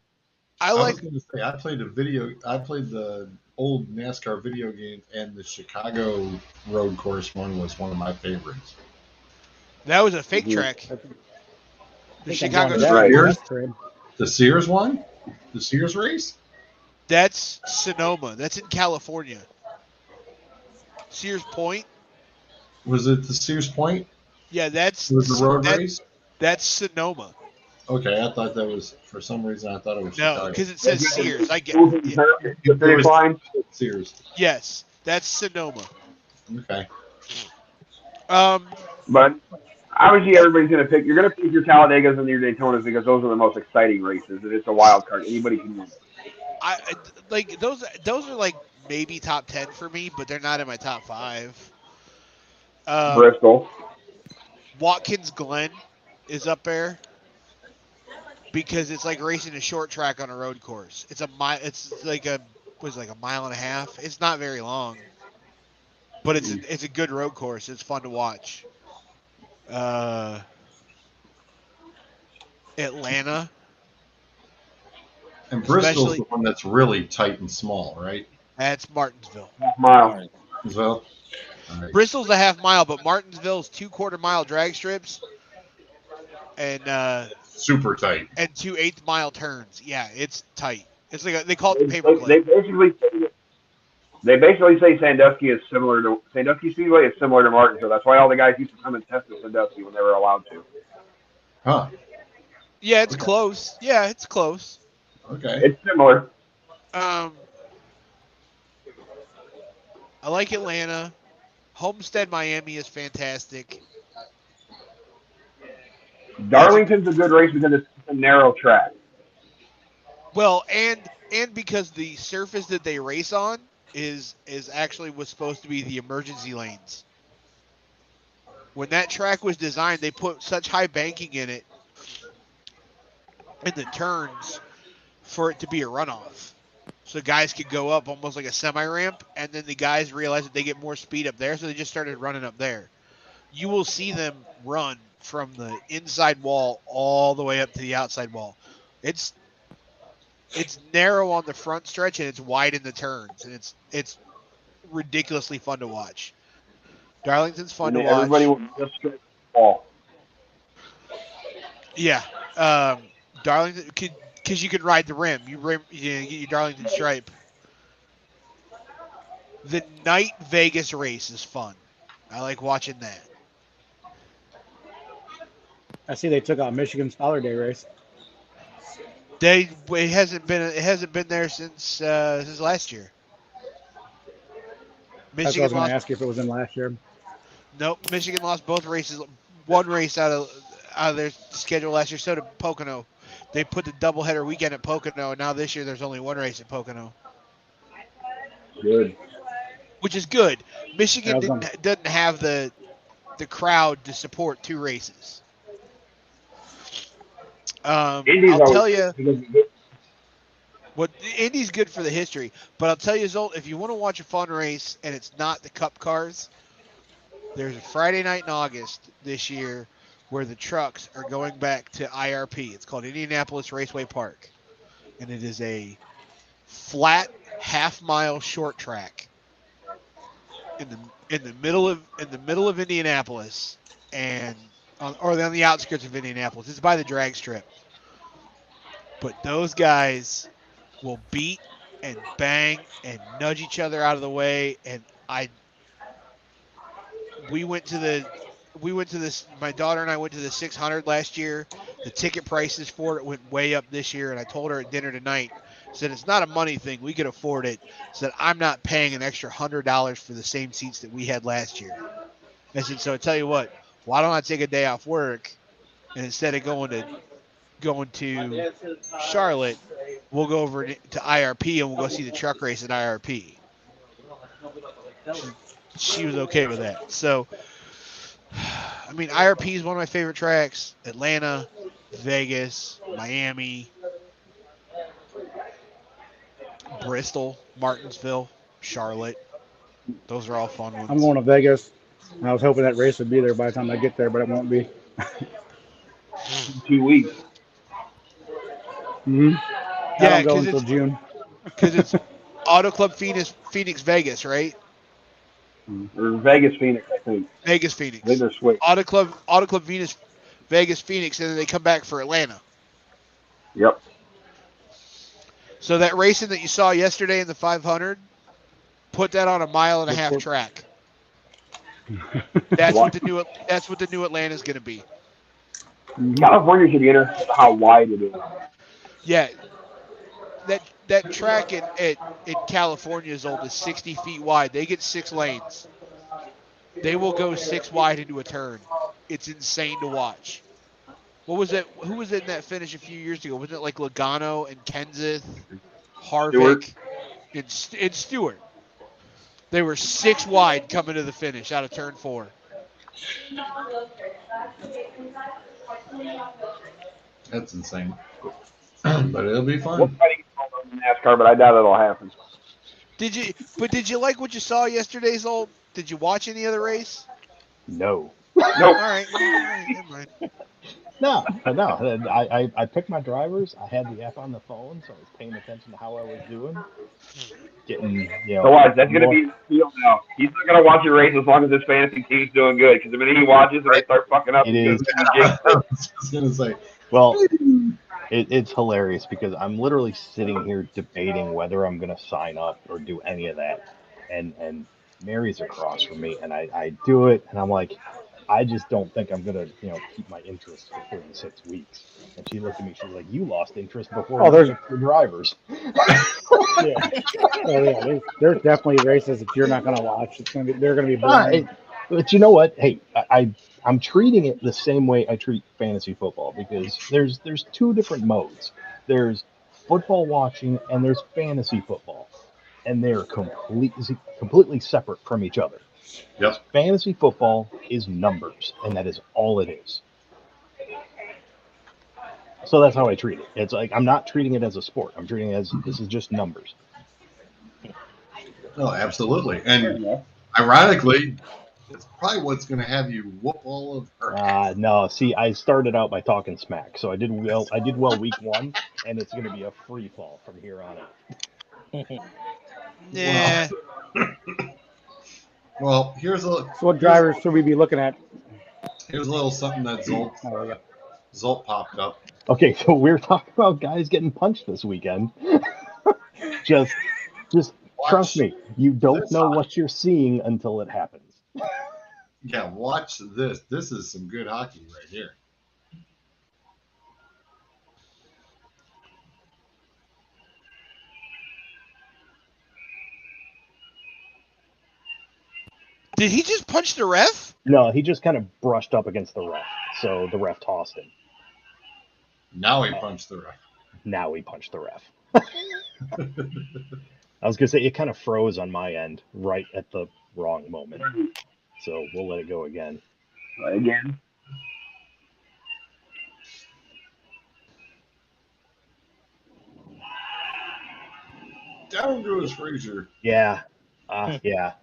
I was going to say, I played the old NASCAR video game, and the Chicago road course one was one of my favorites. That was a fake track. The Chicago The Sears one? The Sears race? That's Sonoma. That's in California. Sears Point. Was it the Sears Point? Yeah, that's was the road race. That's Sonoma. Okay, I thought that was, for some reason I thought it was Chicago. No, because it says Sears. I get it. Sears. Yes, that's Sonoma. Okay. But obviously everybody's gonna pick. You're gonna pick your Talladegas and your Daytonas because those are the most exciting races, and it's a wild card. Anybody can win. I like those. Those are like maybe top 10 for me, but they're not in my top 5. Bristol. Watkins Glen is up there because it's like racing a short track on a road course. It's like a was like a mile and a half. It's not very long, but it's a good road course. It's fun to watch. Atlanta, And Bristol's especially the one that's really tight and small, right? that's Martinsville. Mile. So, all right. Bristol's a half mile, but Martinsville's 2/4 mile drag strips and Super tight. 2/8 mile turns. Yeah, it's tight. It's like they call it the They paperclip. basically say Sandusky is similar to Sandusky Speedway is similar to Martinsville. That's why all the guys used to come and test at Sandusky when they were allowed to. Huh. Yeah, it's Okay. close. Yeah, it's close. Okay. It's similar. I like Atlanta. Homestead, Miami is fantastic. Darlington's a good race because it's a narrow track. Well, and because the surface that they race on is actually was supposed to be the emergency lanes. When that track was designed, they put such high banking in it in the turns for it to be a runoff. So guys could go up almost like a semi-ramp, and then the guys realized that they get more speed up there, so they just started running up there. You will see them run from the inside wall all the way up to the outside wall. It's narrow on the front stretch and it's wide in the turns, and it's ridiculously fun to watch. Darlington's fun to watch. Everybody will just straight wall. Yeah, Darlington because you can ride the rim. You get your Darlington stripe. The night Vegas race is fun. I like watching that. I see they took out Michigan's Father Day race. It hasn't been there since last year. That's what I was going to ask you if it was in last year. Nope, Michigan lost both races. One race out of their schedule last year. So did Pocono. They put the doubleheader weekend at Pocono, and now this year there's only one race at Pocono. Good. Which is good. Michigan doesn't have the crowd to support two races. I'll tell you what Indy's good for the history, but I'll tell you, Zolt, if you want to watch a fun race and it's not the Cup cars, there's a Friday night in August this year where the trucks are going back to IRP. It's called Indianapolis Raceway Park, and it is a flat half-mile short track in the middle of Indianapolis, and on the outskirts of Indianapolis. It's by the drag strip. But those guys will beat and bang and nudge each other out of the way. And we went to this. My daughter and I went to the 600 last year. The ticket prices for it went way up this year, and I told her at dinner tonight, said it's not a money thing. We could afford it. Said I'm not paying an extra $100 for the same seats that we had last year. I said, so I tell you what, why don't I take a day off work, and instead of going to Charlotte, we'll go over to IRP and we'll go see the truck race at IRP. She was okay with that. So, I mean, IRP is one of my favorite tracks. Atlanta, Vegas, Miami, Bristol, Martinsville, Charlotte. Those are all fun ones. I'm going to Vegas, and I was hoping that race would be there by the time I get there, but it won't be. 2 weeks. Mm-hmm. I don't go until June. Because it's Auto Club Phoenix, Vegas, right? Or Vegas, Phoenix, I think. Vegas, Phoenix. I think they're switched. Auto Club Vegas, Phoenix, and then they come back for Atlanta. Yep. So that racing that you saw yesterday in the 500, put that on a 1.5 mile track. That's what the new Atlanta is going to be. California should be interested in how wide it is. Yeah, that track in California is 60 feet wide. They get 6 lanes. They will go 6 wide into a turn. It's insane to watch. What was it? Who was in that finish a few years ago? Wasn't it like Logano and Kenseth, Harvick, and Stewart? They were 6 wide coming to the finish out of turn 4. That's insane. But it'll be fun. We're fighting in NASCAR, but I doubt it'll happen. Did you like what you saw yesterday's old? Did you watch any of the race? No. All right, never mind. No. I picked my drivers. I had the app on the phone, so I was paying attention to how I was doing. Getting, So watch, that's going to be his field now. He's not going to watch a race as long as his fantasy team's doing good. Because the minute he watches and they start fucking up, It is. I was gonna say. Well, it's hilarious because I'm literally sitting here debating whether I'm going to sign up or do any of that. And Mary's across from me, and I do it, and I'm like, I just don't think I'm going to, keep my interest for 36 weeks. And she looked at me, she's like, you lost interest before there's your drivers. Yeah. Oh, yeah. There's definitely races that you're not going to watch. They're going to be boring. But you know what? Hey, I'm treating it the same way I treat fantasy football because there's two different modes. There's football watching and there's fantasy football, and they're completely separate from each other. Yep. Fantasy football is numbers, and that is all it is. So that's how I treat it. It's like I'm not treating it as a sport. I'm treating it as this is just numbers. Oh, absolutely. And ironically, it's probably what's going to have you whoop all of her. No, see, I started out by talking smack, so I did well. I did well week 1, and it's going to be a free fall from here on out. Yeah. Well, here's a. So what drivers should we be looking at? Here's a little something that Zolt popped up. Okay, so we're talking about guys getting punched this weekend. just trust me, you don't know what you're seeing until it happens. Yeah, watch this. This is some good hockey right here. Did he just punch the ref? No, he just kind of brushed up against the ref, so the ref tossed him. Now he punched the ref. Now he punched the ref. I was going to say, it kind of froze on my end right at the wrong moment. So we'll let it go again. Again? Down goes Frazier. Yeah. Yeah.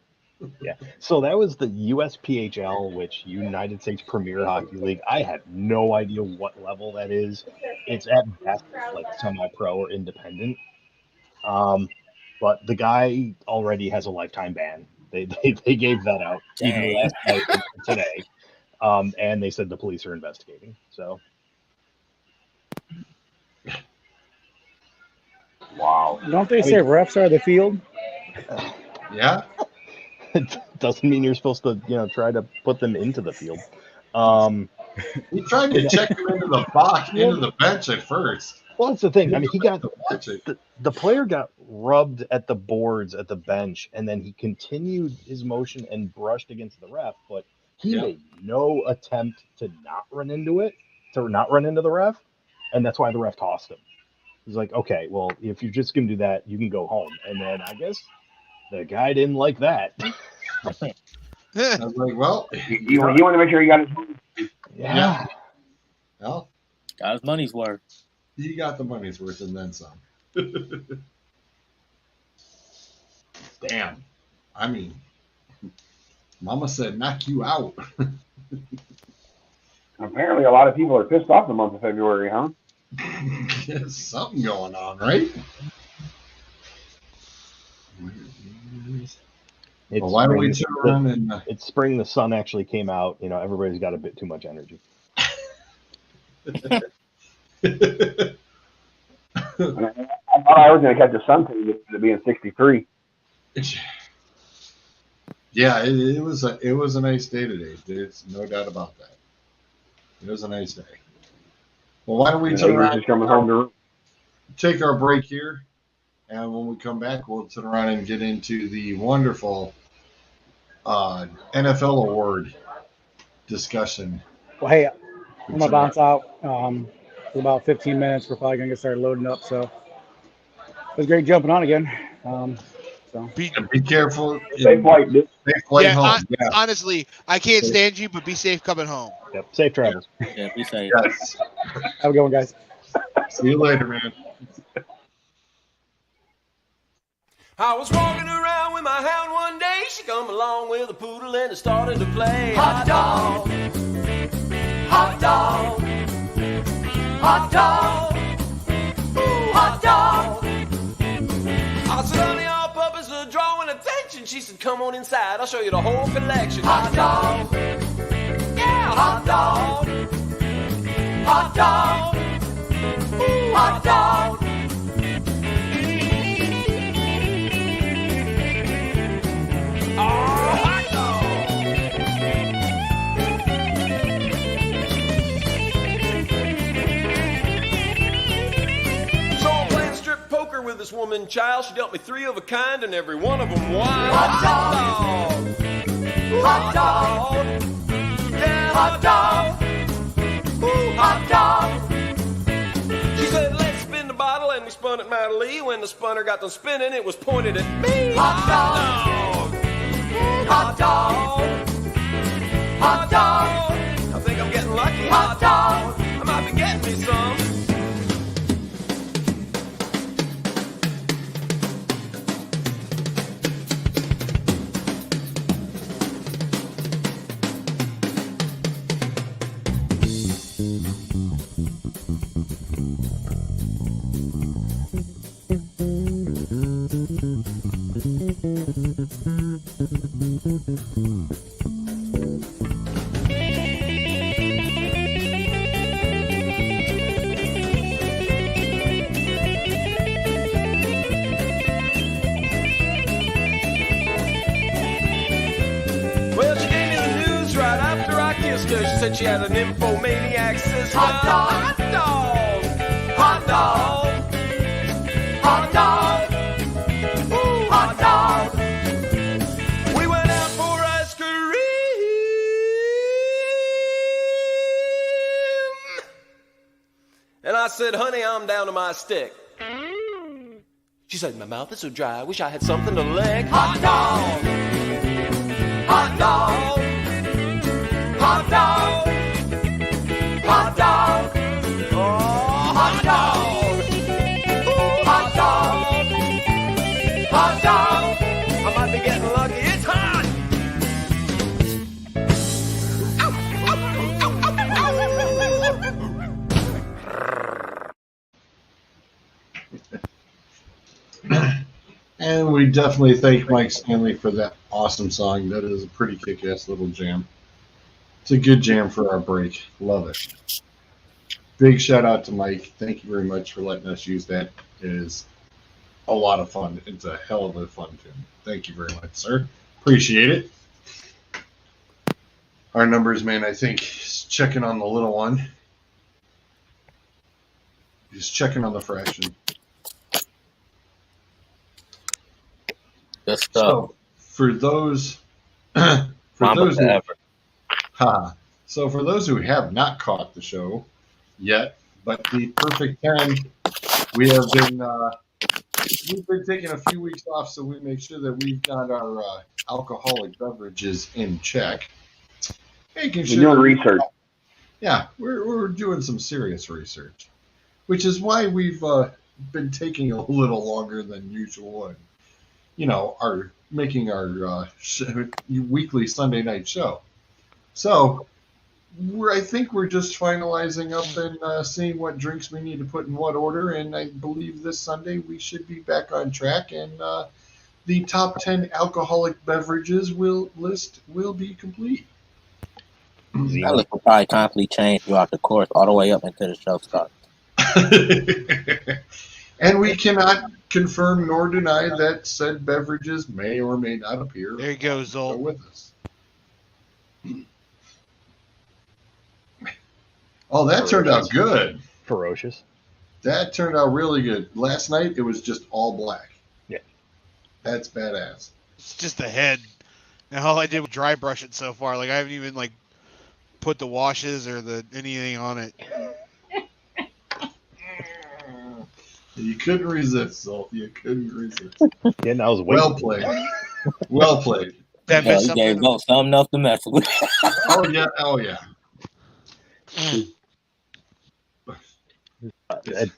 So that was the USPHL, which United States Premier Hockey League. I have no idea what level that is. It's at best like semi-pro or independent. But the guy already has a lifetime ban. They gave that out either last night or today. And they said the police are investigating. So. Wow. Don't they say refs are the field? Yeah. It doesn't mean you're supposed to, try to put them into the field. He tried to check him into the box, into the bench at first. Well, that's the thing. I mean, he got the player got rubbed at the boards at the bench, and then he continued his motion and brushed against the ref, but he made no attempt to not run into the ref, and that's why the ref tossed him. He's like, okay, well, if you're just gonna do that, you can go home. And then I guess the guy didn't like that. I was like, well, you want to make sure you got his money. Yeah. Well, got his money's worth. He got the money's worth and then some. Damn. I mean, Mama said knock you out. Apparently, a lot of people are pissed off the month of February, huh? There's something going on, right? Well, why don't we turn around and... It's spring. The sun actually came out. Everybody's got a bit too much energy. I thought I was going to catch the sun to being 63. Yeah, it was a nice day today. There's no doubt about that. It was a nice day. Well, why don't we turn around? Just coming home to take our break here, and when we come back, we'll turn around and get into the wonderful NFL award discussion. Well, hey, I'm gonna bounce out in about 15 minutes. We're probably gonna get started loading up. So it was great jumping on again. So be careful. Safe flight. Safe flight home. Honestly, I can't stand you, but be safe coming home. Yep. Safe travels. Yeah, be safe. Yes. have a good one, guys. See you later, man. I was walking around with my hound one day. She come along with a poodle and it started to play. Hot dog, hot dog, hot dog, ooh, hot dog. I said, honey, all puppets are drawing attention. She said, come on inside, I'll show you the whole collection. Hot dog, yeah, hot dog, hot dog, ooh, hot dog. With this woman child, she dealt me 3 of a kind, and every one of them wild. Hot dog, hot dog, yeah, hot dog, ooh, hot dog. She said, let's spin the bottle, and we spun it mightily. When the spunner got done spinning, it was pointed at me. Hot dog, hot dog, hot dog. I think I'm getting lucky. Hot dog, I might be getting me some. She said she had an nymphomaniac sister. Hot dog, hot dog, hot dog, ooh, hot dog. We went out for ice cream, and I said, honey, I'm down to my stick. She said, my mouth is so dry, I wish I had something to lick. Hot dog, hot dog, hot dog, hot dog, oh, hot dog, ooh, hot dog, hot dog. I might be getting lucky. It's hot. And we definitely thank Mike Stanley for that awesome song. That is a pretty kick-ass little jam. It's a good jam for our break. Love it. Big shout out to Mike. Thank you very much for letting us use that. It is a lot of fun. It's a hell of a fun tune. Thank you very much, sir. Appreciate it. Our numbers man, I think, is checking on the little one. He's checking on the fraction. Good stuff. So for those So for those who have not caught the show yet, but the Perfect 10, we've been taking a few weeks off, so we make sure that we've got our alcoholic beverages in check. Making sure You're doing research. Yeah, we're doing some serious research, which is why we've been taking a little longer than usual, and are making our weekly Sunday night show. So I think we're just finalizing up and seeing what drinks we need to put in what order, and I believe this Sunday we should be back on track, and the top 10 alcoholic beverages list will be complete. That list will probably constantly change throughout the course, all the way up until the show starts. And we cannot confirm nor deny that said beverages may or may not appear. There you go, Zol. With us. Oh, that turned out good. Ferocious. That turned out really good. Last night, it was just all black. Yeah. That's badass. It's just the head. And all I did was dry brush it so far. Like, I haven't even, put the washes or anything on it. You couldn't resist, Zol. You couldn't resist. Yeah, that was well played. Well played. That Yeah, you gave Zol something else to mess with. Oh, yeah. Oh, yeah.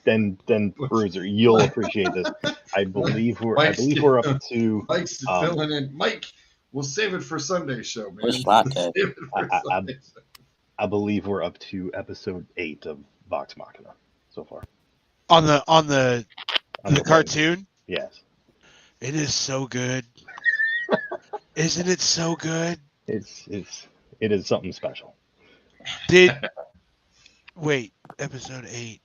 Then Bruiser, you'll appreciate this. I believe we're Mike's up to. Mike's filling in. Mike, we'll save it for Sunday's show, man. Which latte? Save it for Sunday's show. I believe we're up to episode 8 of Vox Machina so far. On the On the cartoon. Yes. It is so good. Isn't it so good? It is something special. Wait, episode 8.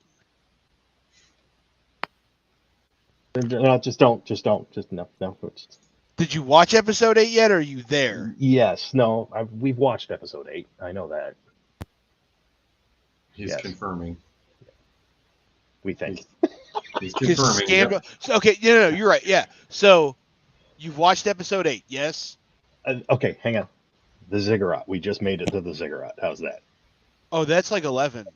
No, just no. Did you watch episode 8 yet, or are you there? Yes, no. We've watched episode 8. I know that. He's Yes. confirming. We think. He's His confirming. scandal. So, okay, no, you're right. Yeah. So you've watched episode 8, yes? Okay, hang on. The ziggurat. We just made it to the ziggurat. How's that? Oh, that's like 11.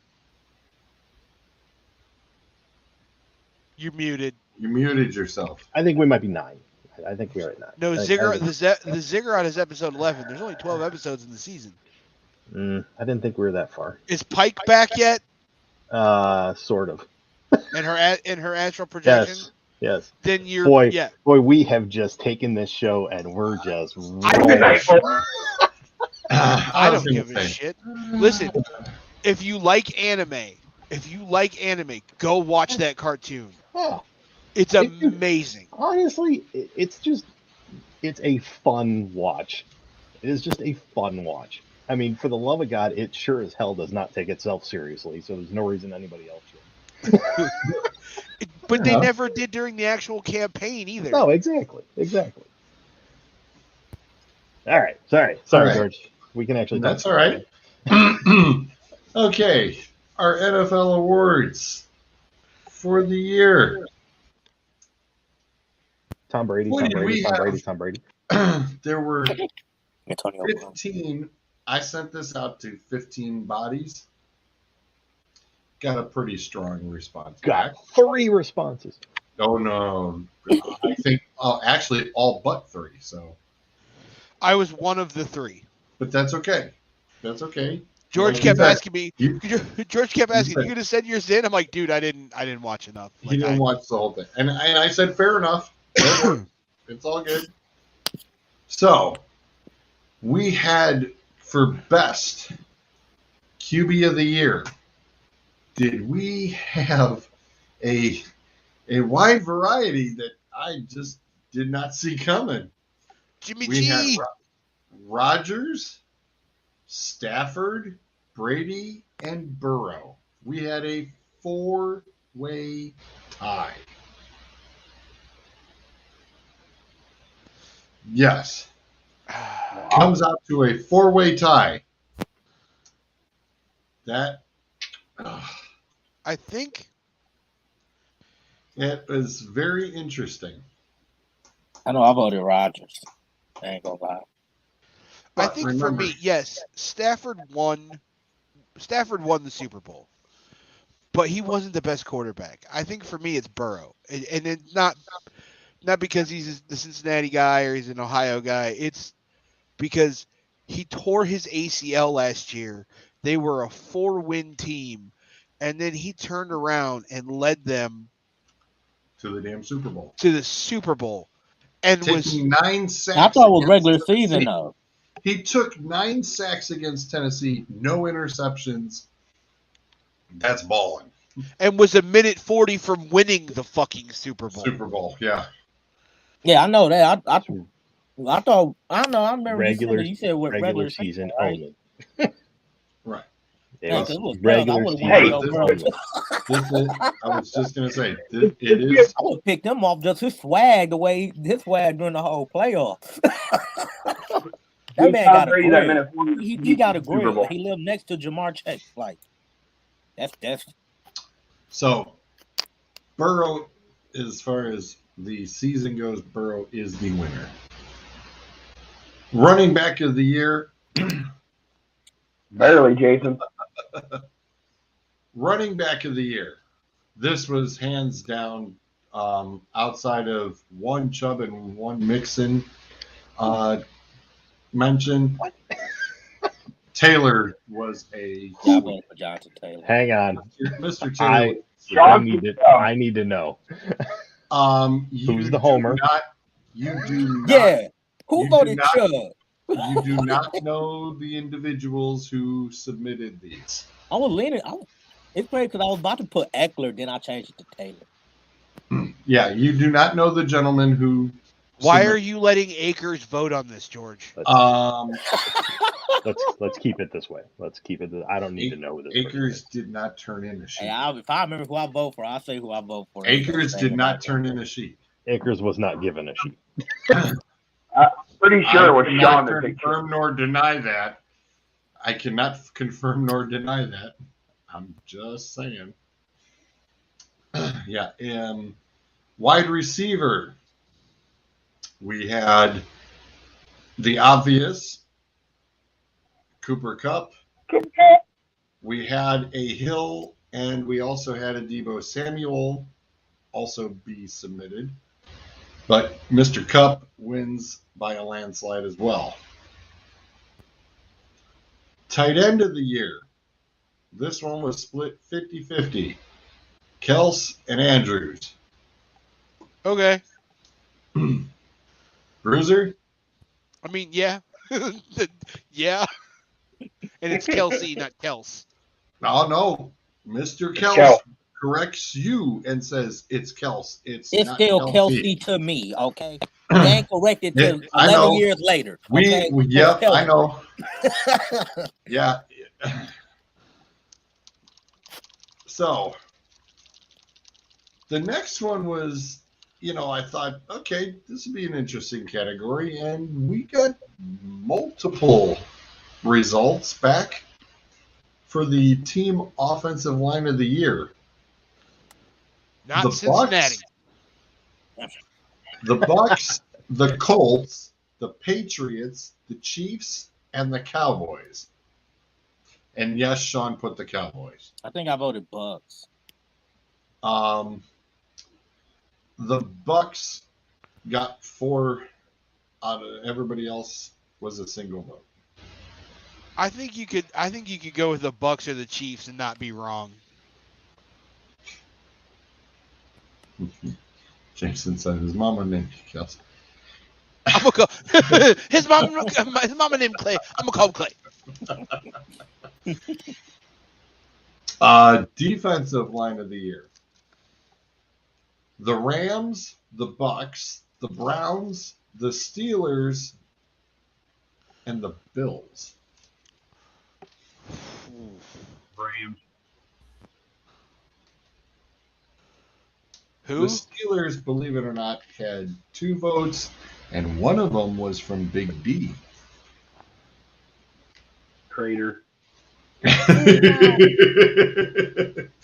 You're muted. You muted yourself. I think we might be 9. I think we are at 9. No, I Ziggurat. The Ziggurat is episode 11. There's only 12 episodes in the season. I didn't think we were that far. Is Pike back yet? Sort of. In her astral projection? Yes. Then you're Boy, we have just taken this show and we're just I don't give a shit. Listen, if you like anime, go watch that cartoon. Oh, It's amazing. honestly, it's a fun watch. It is just a fun watch. I mean, for the love of God, it sure as hell does not take itself seriously, so there's no reason anybody else should. But they never did during the actual campaign either. No, exactly. All right. Sorry, right. George. We can actually. That's all right. Okay, our NFL awards for the year. Tom Brady. Boy, did we have- Tom Brady. There were Antonio Brown. 15. I sent this out to 15 bodies. Got a pretty strong response back. Got 3 responses. Oh no, I think actually all but 3. So, I was one of the 3. but that's okay. That's okay. George Like kept you said, asking me. George kept asking, "You gonna send yours in?" I'm like, "Dude, I didn't watch enough." He didn't watch the whole thing, and I said, "Fair enough. It's all good." So, we had for best QB of the year. Did we have a wide variety that I just did not see coming? Jimmy We had G. Rodgers, Stafford, Brady, and Burrow. We had a 4-way tie. Yes. Comes out to a 4-way tie. That I think it was very interesting. I know I voted Rodgers. I ain't gonna lie. I But think remember- for me, yes, Stafford won the Super Bowl, but he wasn't the best quarterback. I think for me, it's Burrow, and it's not because he's the Cincinnati guy or he's an Ohio guy. It's because he tore his ACL last year. They were a 4-win team, and then he turned around and led them to the damn Super Bowl. to the Super Bowl, and was Taking 9 sacks. I thought it was against regular Tennessee. season though. He took 9 sacks against Tennessee, no interceptions. That's balling. and was a minute 40 from winning the fucking Super Bowl. Super Bowl, yeah. Yeah, I know that. I thought I know. I remember Regular you said what regular season right? only. Right. It Yeah, was 'cause it was regular Bills. season. I Hey, would've this- won, I was just going to say, it is. I would pick them off just his swag, the way his swag during the whole playoffs. That man got a Brady that grill. minute 40 He got a Super grill. Bowl. He lived next to Jamar Chase. Like that's So, Burrow, as far as the season goes, Burrow is the winner. Running back of the year, Barely, Jason. running back of the year. This was hands down, outside of one Chubb and one Mixon mention. Taylor was a yeah, I voted for Jonathan Taylor. Hang on. Mr. Taylor. I need to know. Who's the homer? You do not. Yeah. Who you do voted not- Chud? You do not know the individuals who submitted these. I was leaning. It's crazy because I was about to put Eckler, then I changed it to Taylor. Yeah, you do not know the gentleman who. Why are you letting Akers vote on this, George? Let's keep it this way. Let's keep it. I don't need to know who this Akers did not turn in a sheet. Hey, if I remember who I vote for, I'll say who I vote for. Akers did not turn in a sheet. Akers was not given a sheet. Pretty sure it was I Sean cannot that picked confirm nor deny that. I cannot confirm nor deny that. I'm just saying. Yeah. Wide receiver. We had the obvious Cooper Kupp. We had a Hill, and we also had a Deebo Samuel also be submitted. But Mr. Kupp wins by a landslide as well. Tight end of the year. This one was split 50-50. Kels and Andrews. Okay. Bruiser? I mean, yeah. Yeah. And it's Kelsey, not Kels. Oh, no. Mr. Kels Kel. corrects you and says it's Kels. It's not still Kelsey. Kelsey to me, okay? They ain't corrected till I know. 11 years later. Okay? Yep, I know. Yeah. So, the next one was, I thought, okay, this would be an interesting category, and we got multiple results back for the team offensive line of the year. Not The Cincinnati. The Bucks, the Colts, the Patriots, the Chiefs, and the Cowboys. And yes, Sean put the Cowboys. I think I voted Bucks. The Bucks got 4 out of everybody else was a single vote. I think you could go with the Bucks or the Chiefs and not be wrong. Jason said his mama named Kelsey. I'm gonna go. His mama named Clay. I'm gonna call him Clay. Defensive line of the year. The Rams, the Bucks, the Browns, the Steelers, and the Bills. Rams. Who? The Steelers, believe it or not, had 2 votes, and one of them was from Big D. Crater.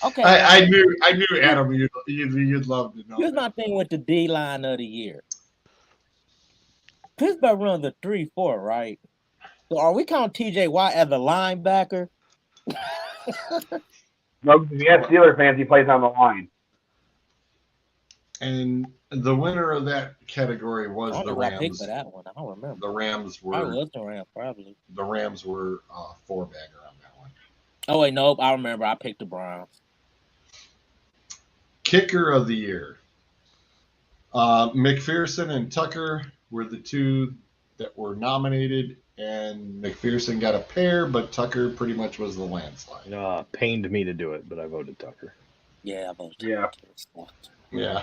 Okay. I knew Adam, you'd love to know. Here's my thing with the D line of the year. Pittsburgh runs a 3-4, right? So are we counting TJ Watt as a linebacker? No, because if you have Steeler fans, he plays on the line. And the winner of that category was I the don't know who I picked Rams. for that one. I don't remember. The Rams I were was the Rams, probably. 4-bagger on that one. Oh, wait, nope. I remember. I picked the Browns. Kicker of the year. McPherson and Tucker were the 2 that were nominated, and McPherson got a pair, but Tucker pretty much was the landslide. Pained me to do it, but I voted Tucker. Yeah, I voted Yeah. Tucker. Yeah.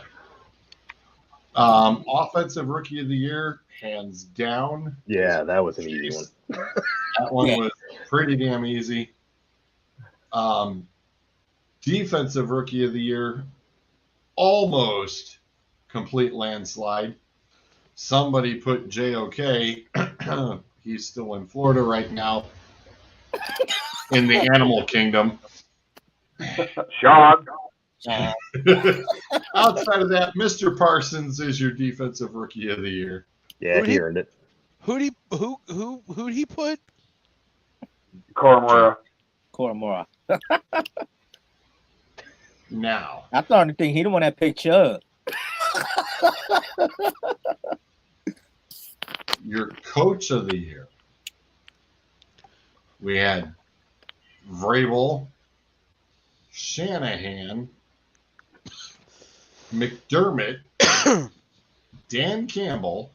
Offensive rookie of the year, hands down. Yeah, that was an easy one. That one was pretty damn easy. Defensive rookie of the year, almost complete landslide. Somebody put JOK. He's still in Florida right now in the animal kingdom. Sean. Outside of that, Mr. Parsons is your defensive rookie of the year. Yeah, he earned it. Who'd he put? Koromora. Now, I started to think he the one that picked Chubb. your coach of the year. We had Vrabel, Shanahan, McDermott, Dan Campbell,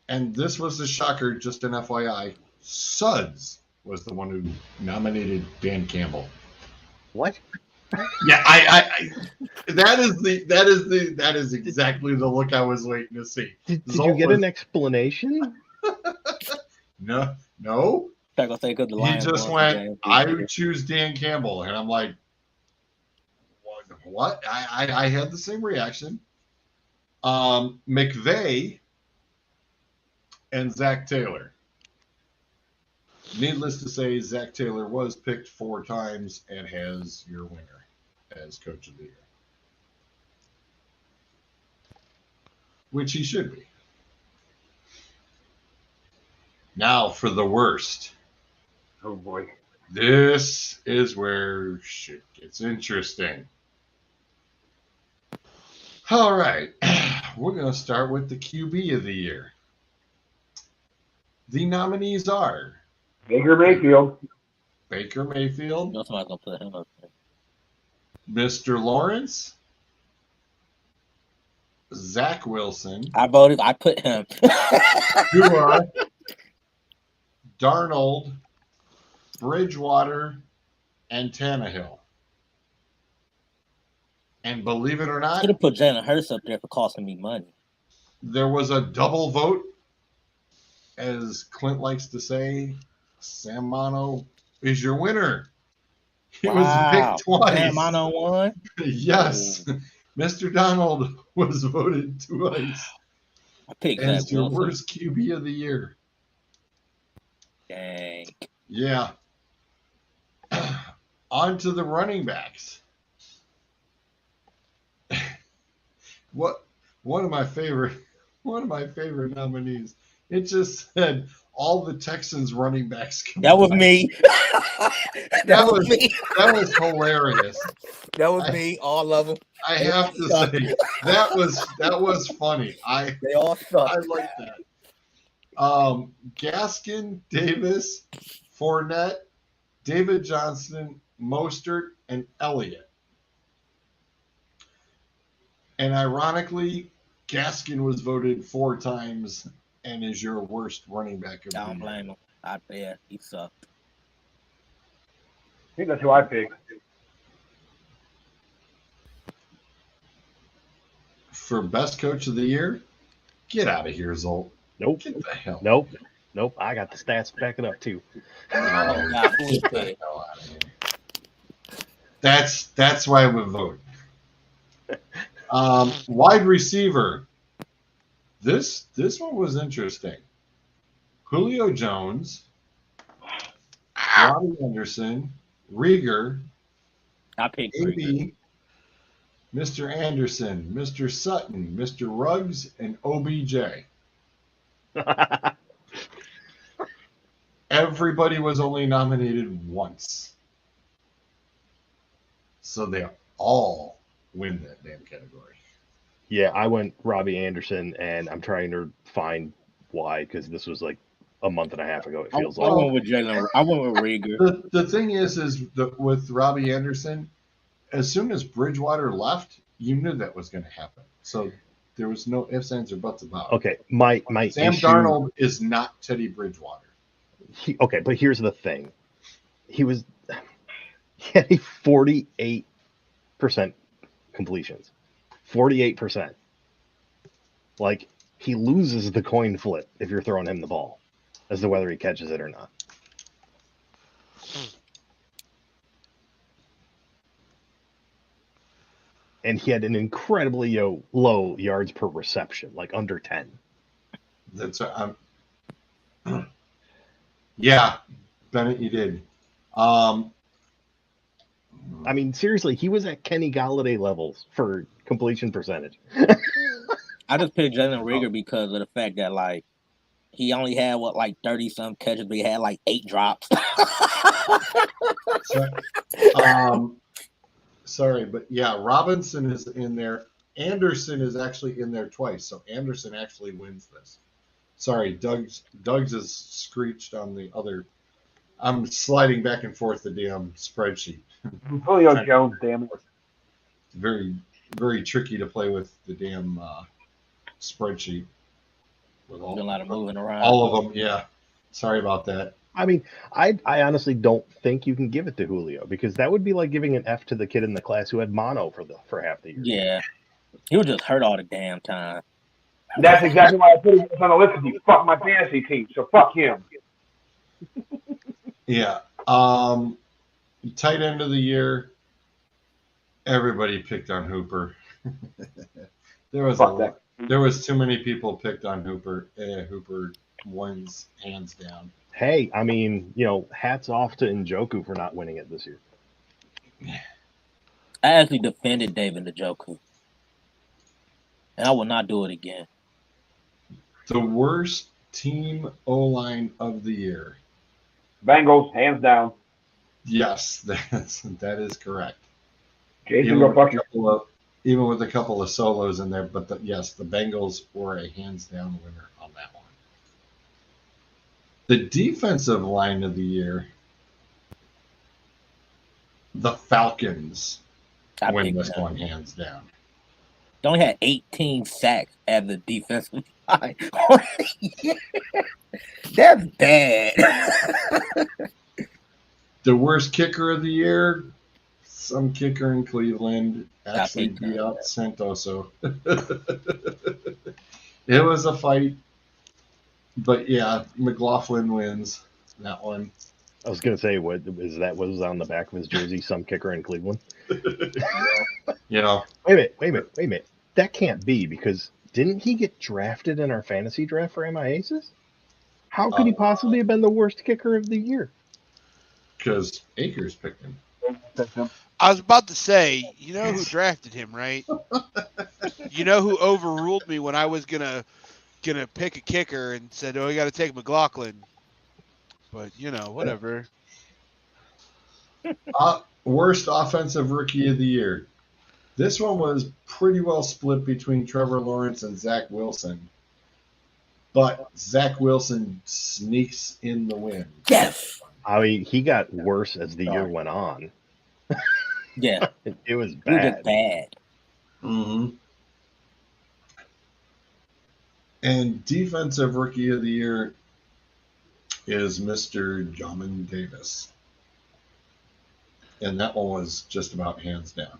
and this was a shocker, just an FYI, Suds was the one who nominated Dan Campbell. What? Yeah, I that is exactly the look I was waiting to see. Did you get an explanation? No. Gonna think of the He Lions just won went, the game. I would choose Dan Campbell. And I'm like, what? I had the same reaction. McVay and Zach Taylor. Needless to say, Zach Taylor was picked 4 times and has your winner as Coach of the Year. Which he should be. Now for the worst. Oh boy. This is where shit gets interesting. All right. We're going to start with the QB of the year. The nominees are Baker Mayfield. Baker Mayfield, No, somebody's gonna put him up there. Mr. Lawrence, Zach Wilson, I voted. I put him. Tua, Darnold, Bridgewater, and Tannehill. And believe it or not, Could have put Jalen Hurts up there for costing me money. there was a double vote. As Clint likes to say, Sam Mono is your winner. He was picked twice. Sam Mono won? Yes. Mr. Donald was voted twice I picked as Zach your Wilson. worst QB of the year. Dang. Yeah. On to the running backs. One of my favorite nominees. It just said all the Texans running backs. That was me. That was hilarious. That was me. All of them. I have to say that was funny. They all suck. I like that. Gaskin, Davis, Fournette, David Johnson, Mostert, and Elliott. And ironically, Gaskin was voted 4 times and is your worst running back of the I don't year. blame him. Yeah, he sucked. I think that's who I picked. For best coach of the year, get out of here, Zolt. Nope. Get the hell. Nope. I got the stats to back it up too. Oh, God, who is Get the that? hell out of here. That's why I would vote. Wide receiver. This one was interesting. Julio Jones, Robbie Anderson, Rieger, I picked Rieger. AB, Mr. Anderson, Mr. Sutton, Mr. Ruggs, and OBJ. Everybody was only nominated once. So they all win that damn category. Yeah, I went Robbie Anderson, and I'm trying to find why, because this was like a month and a half ago. It feels I like. went with Jalen. I went with Rieger. The thing is with Robbie Anderson, as soon as Bridgewater left, you knew that was going to happen. So there was no ifs, ands, or buts about it. Okay, my Sam issue, Darnold is not Teddy Bridgewater. Okay, but here's the thing: he had a 48% completions, 48%. Like, he loses the coin flip if you're throwing him the ball, as to whether he catches it or not. And he had an incredibly low yards per reception, like under 10. That's yeah, Bennett, you did. I mean, seriously, he was at Kenny Galladay levels for completion percentage. I just picked Jalen Rieger because of the fact that, like, he only had, 30-some catches, but he had, 8 drops. Sorry, but yeah, Robinson is in there. Anderson is actually in there twice, so Anderson actually wins this. Sorry, Doug's is screeched on the other. I'm sliding back and forth the damn spreadsheet. Julio Jones, damn it. Very very tricky to play with the damn spreadsheet. With There's been a lot of moving around. all of them, yeah. Sorry about that. I mean, I honestly don't think you can give it to Julio because that would be like giving an F to the kid in the class who had mono for half the year. Yeah. He was just hurt all the damn time. That's exactly why I put him on the list because he fucked my fantasy team. So fuck him. Yeah. Tight end of the year. Everybody picked on Hooper. There was too many people picked on Hooper. Hooper wins hands down. Hey, I mean, hats off to Njoku for not winning it this year. I actually defended David Njoku. And I will not do it again. The worst team O-line of the year. Bengals, hands down. Yes, that is correct. Jason, Even go with fuck a couple of- even with a couple of solos in there, but yes, the Bengals were a hands-down winner on that one. The defensive line of the year, the Falcons win this one hands down. They only had 18 sacks as the defensive line. That's bad. The worst kicker of the year, some kicker in Cleveland actually beat out Santoso. It was a fight, but yeah, McLaughlin wins that one. I was gonna say, what was on the back of his jersey? Some kicker in Cleveland. Yeah. Wait a minute. That can't be because didn't he get drafted in our fantasy draft for MIAces? How could he possibly have been the worst kicker of the year? Because Akers picked him. I was about to say, you know who drafted him, right? You know who overruled me when I was gonna pick a kicker and said, "Oh, you got to take McLaughlin." But whatever. Worst offensive rookie of the year. This one was pretty well split between Trevor Lawrence and Zach Wilson. But Zach Wilson sneaks in the win. Yes. I mean, he got worse as the year went on. Yeah. It was bad. It was just bad. Mm-hmm. And defensive rookie of the year is Mr. Jamin Davis. And that one was just about hands down.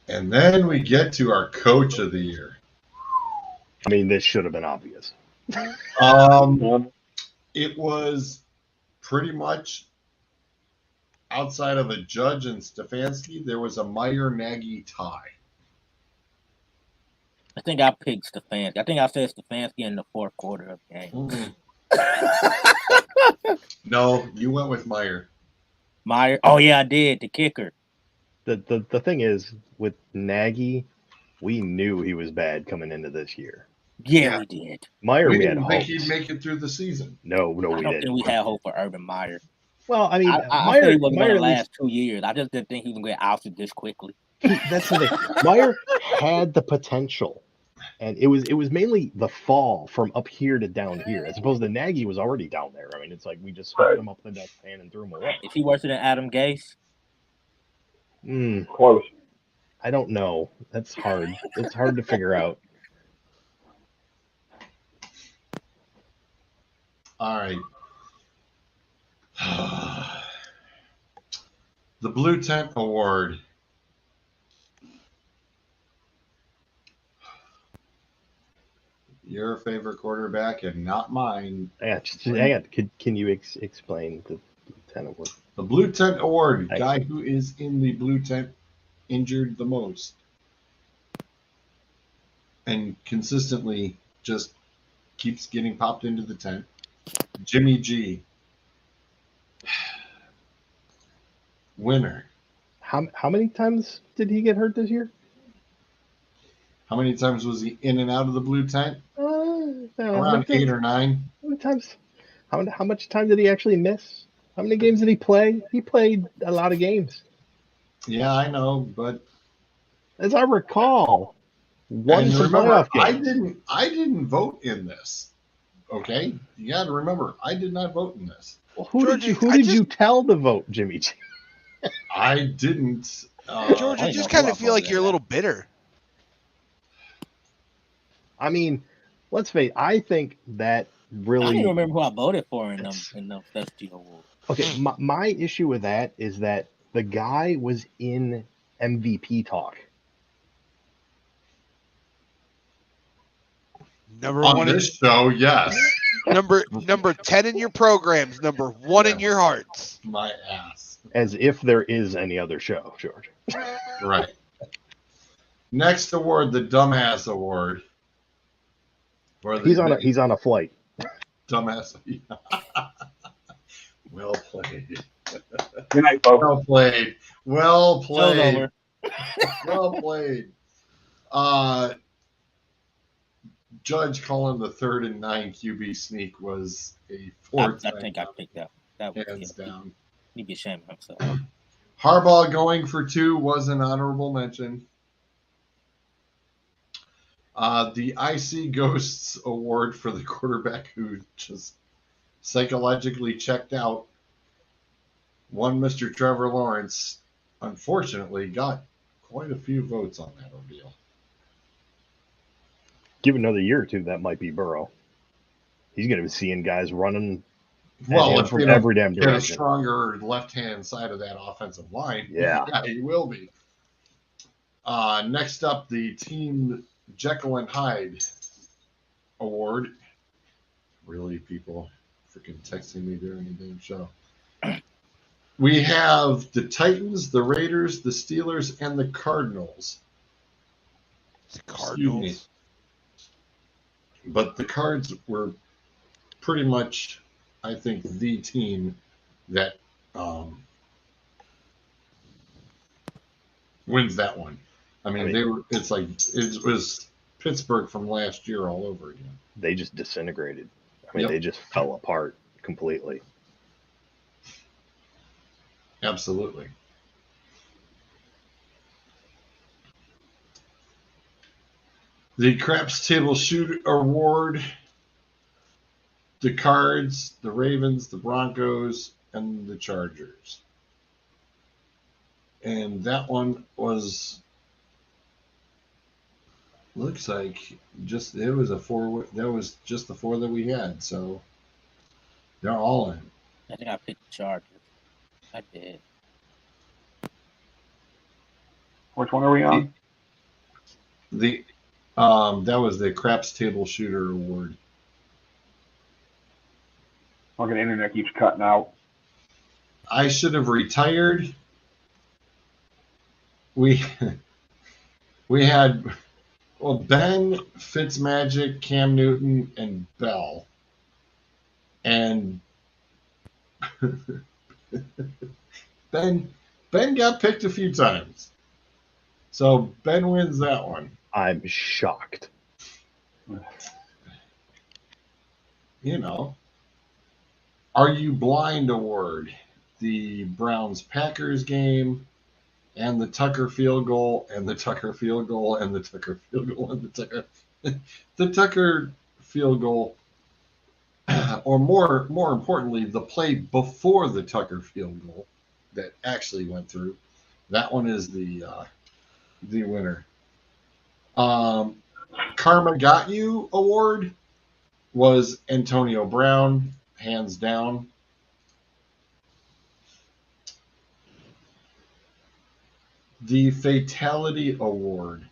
And then we get to our coach of the year. I mean, this should have been obvious. It was pretty much outside of a Judge and Stefanski, there was a Meyer-Nagy tie. I think I picked Stefanski. I think I said Stefanski in the fourth quarter of the game. Mm-hmm. No, you went with Meyer. Meyer? Oh, yeah, I did. The kicker. The thing is, with Nagy, we knew he was bad coming into this year. Yeah, we did. Meyer, we had didn't think hopes. he'd make it through the season. No, we I don't didn't. think we had hope for Urban Meyer. Well, I mean, I thought he wasn't going to last 2 years. I just didn't think he was going to get ousted this quickly. That's the thing. Meyer had the potential, and it was mainly the fall from up here to down here, as opposed to Nagy was already down there. I mean, it's like we just swept him up the dustpan and threw him away. Is he worse than Adam Gase? Close. I don't know. That's hard. It's hard to figure out. All right. The Blue Tent Award. Your favorite quarterback and not mine. Hang on. Can you explain the Blue Tent Award? The Blue Tent Award, guy who is in the blue tent injured the most and consistently just keeps getting popped into the tent. Jimmy G. Winner. How many times did he get hurt this year? How many times was he in and out of the blue tent? Around 8 or 9. How many times? How much time did he actually miss? How many games did he play? He played a lot of games. Yeah, I know, but as I recall, one remember, playoff games. I didn't vote in this. Okay, you got to remember, I did not vote in this. Well, who did you tell to vote, Jimmy G? I didn't George, I I just know kind who of I feel like voted you're a in little bitter. I mean, let's face it, I think that I don't really even remember who I voted for in it's- the Festival Award. okay. My issue with that is that the guy was in MVP talk. Number On one, in, this show, yes. number 10 in your programs, number 1 in Yeah. your hearts. My ass. As if there is any other show, George. Right. Next award, the Dumbass Award. Or He's on a flight. Dumbass. Well played. Good night, folks. Well played. Well Show's played. over. Well played. Judge calling the 3rd and 9 QB sneak was a I 4-time think I picked that. That was hands down. He'd be ashamed of himself. Harbaugh going for 2 was an honorable mention. The IC Ghosts Award for the quarterback who just psychologically checked out. One Mr. Trevor Lawrence, unfortunately, got quite a few votes on that ordeal. Give it another year or two, that might be Burrow. He's going to be seeing guys running Well, if from they every damn don't get a direction. stronger left-hand side of that offensive line, Yeah. he will be. Next up, the Team Jekyll and Hyde Award. Really, people freaking texting me during the damn show. We have the Titans, the Raiders, the Steelers, and the Cardinals. Cardinals. But the Cards were pretty much, I think, the team that wins that one. I mean, it's like it was Pittsburgh from last year all over again. They just disintegrated. I mean, they just fell apart completely. Absolutely. The Craps Table Shoot Award. The Cards, the Ravens, the Broncos, and the Chargers. And that one was, looks like it was a 4. That was just the 4 that we had. So they're all in. I think I picked the Chargers. I did. Which one are we on? That was the Craps Table Shooter Award. Fucking internet keeps cutting out. I should have retired. We had Ben, Fitzmagic, Cam Newton, and Bell. And Ben got picked a few times. So Ben wins that one. I'm shocked. You know. Are You Blind Award? The Browns-Packers game, and the Tucker field goal, and the Tucker field goal, and the Tucker field goal, and the Tucker field goal, or more importantly, the play before the Tucker field goal that actually went through. That one is the winner. Karma Got You Award was Antonio Brown, hands down. The Fatality Award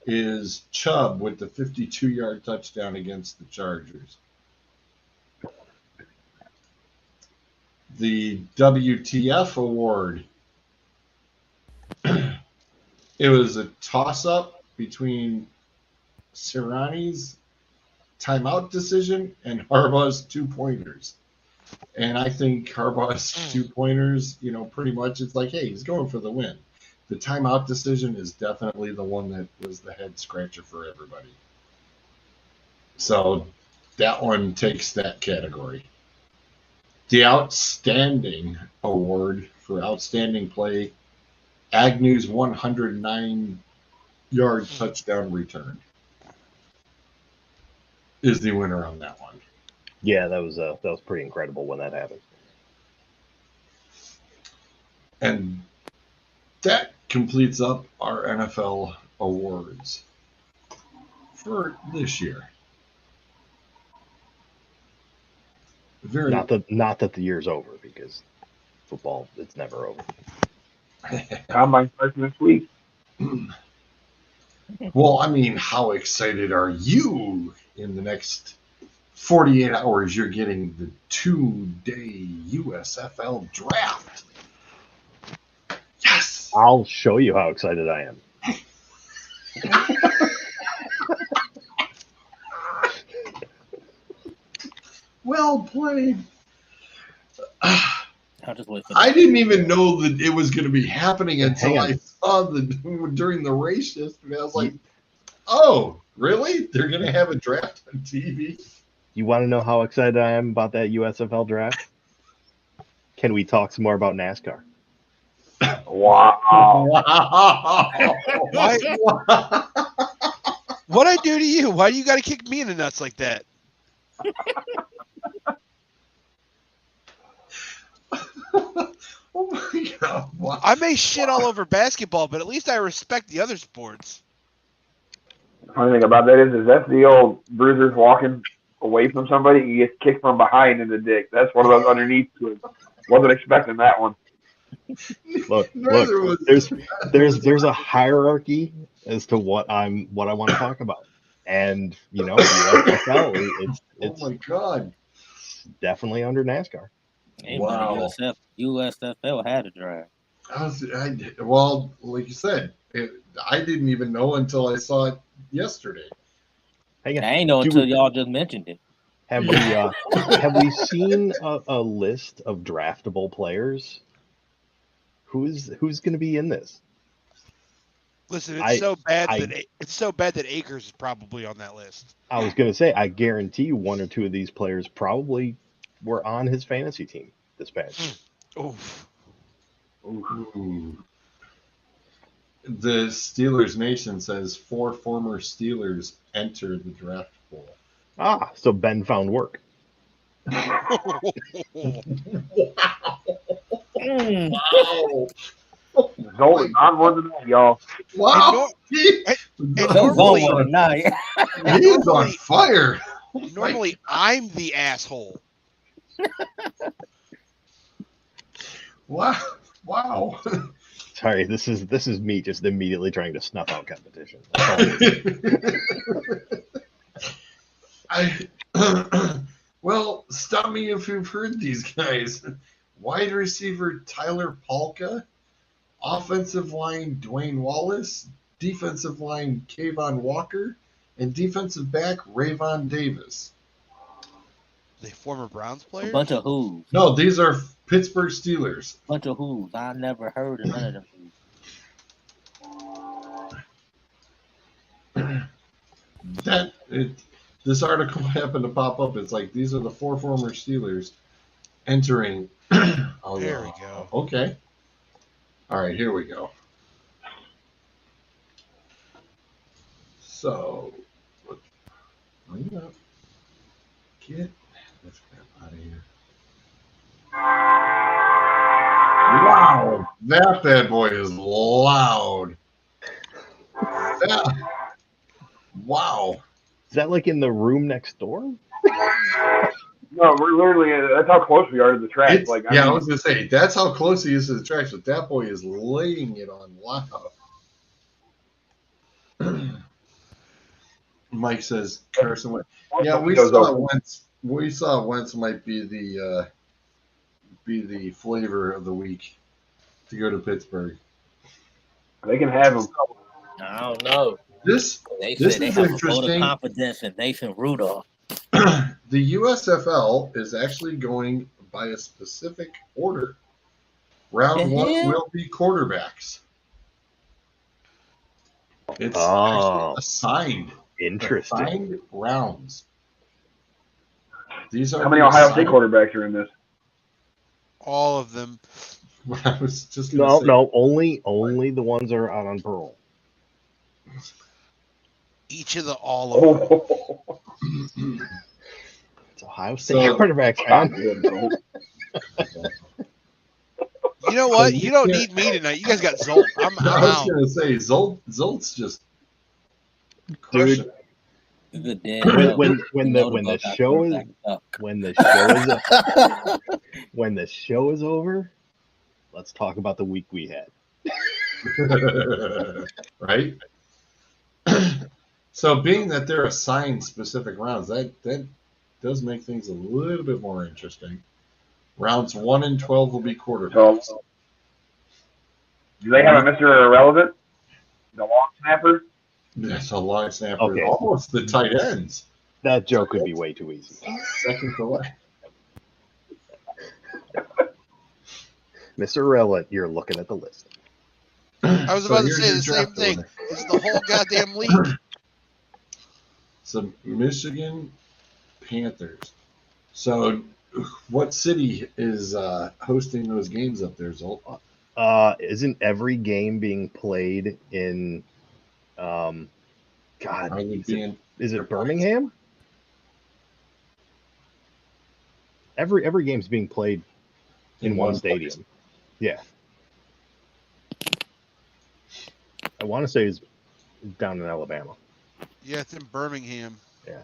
is Chubb with the 52-yard touchdown against the Chargers. The WTF Award, it was a toss-up between Sirianni's timeout decision and Harbaugh's 2-pointers. And I think Harbaugh's 2-pointers, pretty much it's like, hey, he's going for the win. The timeout decision is definitely the one that was the head scratcher for everybody. So that one takes that category. The Outstanding Award for Outstanding Play, Agnew's 109-yard touchdown return is the winner on that one. Yeah, that was pretty incredible when that happened. And that completes up our NFL awards for this year. Very Not that the year's over, because football, it's never over. Combine starts next week. Well, I mean, how excited are you in the next 48 hours? You're getting the 2-day USFL draft. Yes! I'll show you how excited I am. Well played. I'll just wait for I that. didn't even know that it was going to be happening until Hang on. I saw during the race yesterday. I was like, oh, really? They're going to have a draft on TV? You want to know how excited I am about that USFL draft? Can we talk some more about NASCAR? Wow. Why? What'd I do to you? Why do you got to kick me in the nuts like that? Oh my God. Wow. I may shit all over basketball, but at least I respect the other sports. The funny thing about that is that's the old bruisers walking away from somebody. You get kicked from behind in the dick. That's one of those underneath ones. Wasn't expecting that one. Look, there's a hierarchy as to what I want to talk about, and USFL, it's Oh my God. definitely under NASCAR. Wow. USFL had a draft. Well, like you said, I didn't even know until I saw it yesterday. Hang on. I ain't know until y'all just mentioned it. Have we seen a list of draftable players? Who's going to be in this? Listen, it's so bad that Akers is probably on that list. I was going to say, I guarantee you one or two of these players probably were on his fantasy team this past year. Oof. Ooh. The Steelers Nation says 4 former Steelers entered the draft pool. Ah, so Ben found work. Wow. Zoe, not more than that, y'all. Wow. Normally, He's on fire. Normally, I'm the asshole. Wow. Sorry, this is me just immediately trying to snuff out competition. Well, stop me if you've heard these guys. Wide receiver Tyler Palka, offensive line Dwayne Wallace, defensive line Kayvon Walker, and defensive back Rayvon Davis. They former Browns players? A bunch of who's. No, these are Pittsburgh Steelers. Bunch of who's. I never heard of none of them. This article happened to pop up. It's like these are the 4 former Steelers entering. There we go. Okay. All right, here we go. So, bring it up. Get this crap out of here. Wow, that bad boy is loud. Wow. Is that like in the room next door? No, we're literally, that's how close we are to the track. I was going to say, that's how close he is to the track, but that boy is laying it on loud. Mike says, Carson Wentz. Yeah, we saw Wentz might be the flavor of the week to go to Pittsburgh. They can have him. I don't know. They said they have a vote of confidence in Nathan Rudolph. The USFL is actually going by a specific order. Round 1 will be quarterbacks. It's actually assigned. Interesting. Assigned rounds. These are how many Ohio State quarterbacks are in this? All of them. I was just gonna say. No, only the ones that are out on parole. Each of all of them. It's Ohio State quarterbacks, man. You know what? You don't need me tonight. You guys got Zolt. I'm I was out. gonna say Zolt's just crushing. Dude, The dead when the show is over, let's talk about the week we had. Right? So being that they're assigned specific rounds, that does make things a little bit more interesting. Rounds 1 and 12 will be quarterbacks. So, do they have a Mr. Irrelevant? The long snapper? That's a long snapper. Okay. Almost the tight ends. That joke could be way too easy. Second away. Mr. Irrelevant, you're looking at the list. I was about to here's say your the same draft thing. order. It's the whole goddamn league. So Michigan Panthers. So what city is hosting those games up there, Zolt? Isn't every game being played in God, is it Birmingham? Every game's being played in one stadium. place. Yeah. I want to say it's down in Alabama. Yeah, it's in Birmingham. Yeah.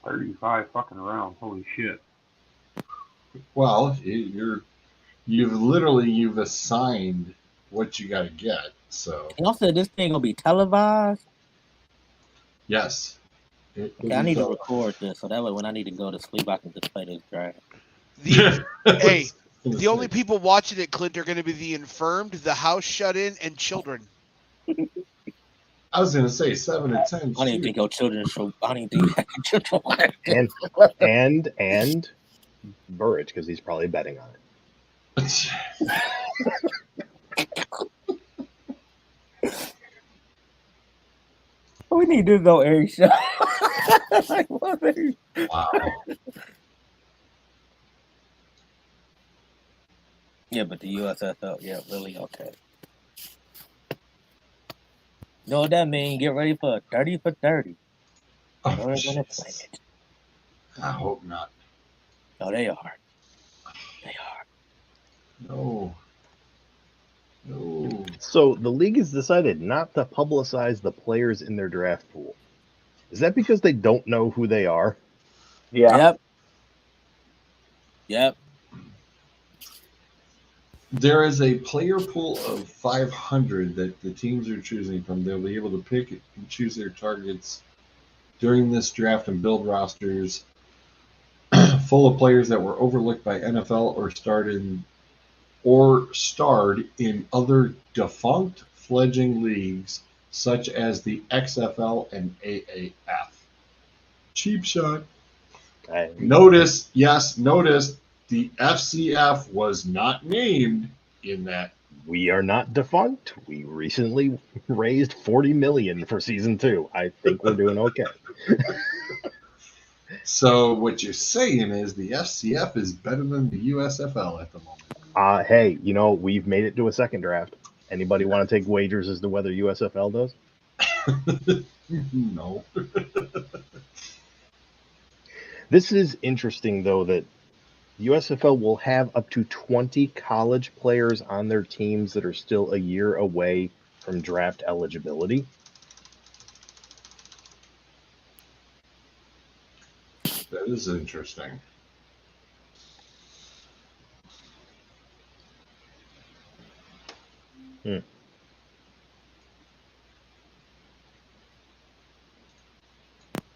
$35 fucking rounds. Holy shit. Well, you've assigned what you got to get. So He also said this thing gonna be televised. yes. Okay, I need to record this so that way when I need to go to sleep, I can just play this draft. Hey, the only people watching it, Clint, are going to be the infirmed, the house shut in, and children. I was going to say 7 to 10. I don't even think your children should. I don't even think that your children. and Burridge, because he's probably betting on it. We need to go every show. Wow. Yeah, but the USFL, yeah, really okay. You know what that means? Get ready for 30 for 30. Oh, They're gonna play it. I hope not. No, they are. They are. No. So the league has decided not to publicize the players in their draft pool. Is that because they don't know who they are? Yeah. Yep. There is a player pool of 500 that the teams are choosing from. They'll be able to pick and choose their targets during this draft and build rosters full of players that were overlooked by NFL or starred in other defunct fledgling leagues such as the XFL and AAF. Cheap shot. Notice the FCF was not named in that. We are not defunct. We recently raised $40 million for season 2. I think we're doing okay. So what you're saying is the FCF is better than the USFL at the moment. Hey, we've made it to a second draft. Anybody want to take wagers as to whether USFL does? No. This is interesting, though, that USFL will have up to 20 college players on their teams that are still a year away from draft eligibility. That is interesting.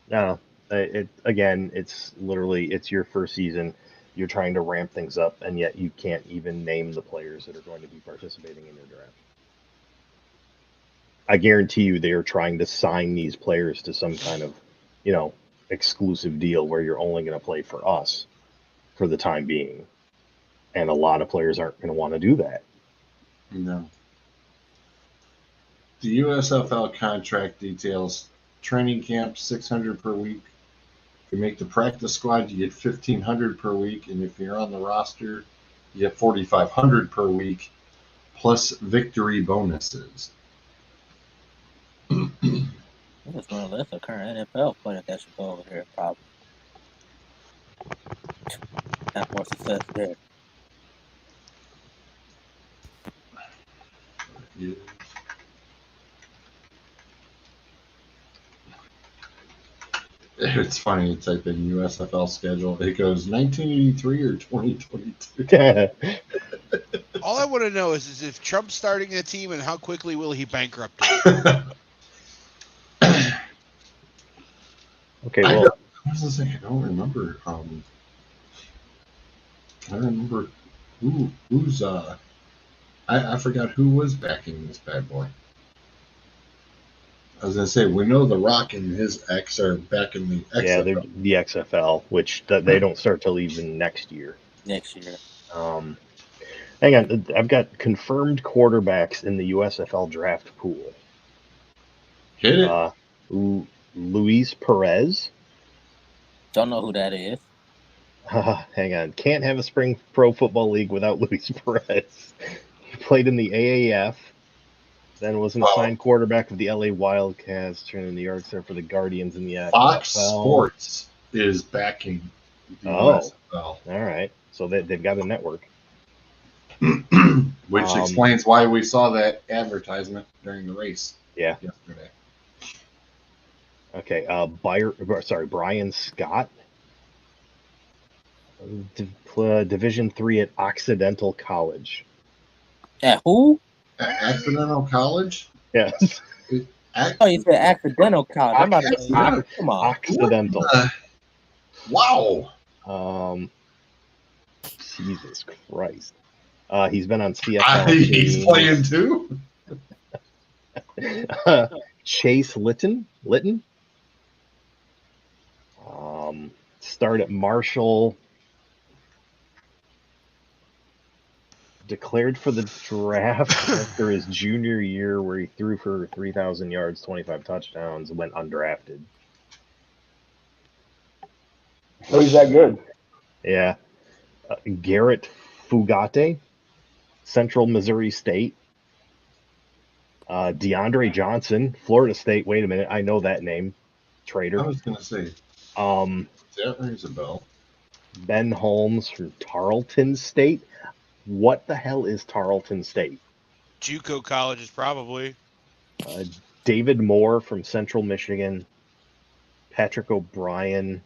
No, it's literally, it's your first season. You're trying to ramp things up, and yet you can't even name the players that are going to be participating in your draft. I guarantee you they are trying to sign these players to some kind of, exclusive deal where you're only going to play for us for the time being. And a lot of players aren't going to want to do that. No. The USFL contract details training camp $600 per week. If you make the practice squad, you get $1,500 per week, and if you're on the roster, you get $4,500 per week, plus victory bonuses. What just realized that's a current NFL player that should go over there probably. Have more success there. Yeah. It's funny, you type in USFL schedule, it goes 1983 or 2022. All I want to know is if Trump's starting a team and how quickly will he bankrupt it? Okay, I well, was gonna say, I don't remember. I remember who's I forgot who was backing this bad boy. I was gonna say, we know The Rock and his ex are back in the XFL. yeah, they're the XFL, which they don't start till even next year. Next year. Hang on, I've got confirmed quarterbacks in the USFL draft pool. Hit it. Luis Perez. Don't know who that is. Hang on, can't have a spring pro football league without Luis Perez. He played in the AAF, then was an assigned quarterback of the LA Wildcats, turned in the York Star for the Guardians in the XFL. Fox Sports is backing the USFL. All right, so they've got a network. Which explains why we saw that advertisement during the race yesterday. Okay, Brian Scott, Division III at Occidental College. At who? Accidental College? Yes. Oh, you said accidental college. I'm about to say, come on. Occidental. Wow. Jesus Christ. He's been on CFL. He's playing too? Chase Litton. Started at Marshall. Declared for the draft after his junior year, where he threw for 3,000 yards, 25 touchdowns, went undrafted. So he's that good? Yeah. Garrett Fugate, Central Missouri State. DeAndre Johnson, Florida State. Wait a minute, I know that name. Trader. I was going to say. That rings a bell. Ben Holmes from Tarleton State. What the hell is Tarleton State? JUCO colleges, probably. David Moore from Central Michigan. Patrick O'Brien,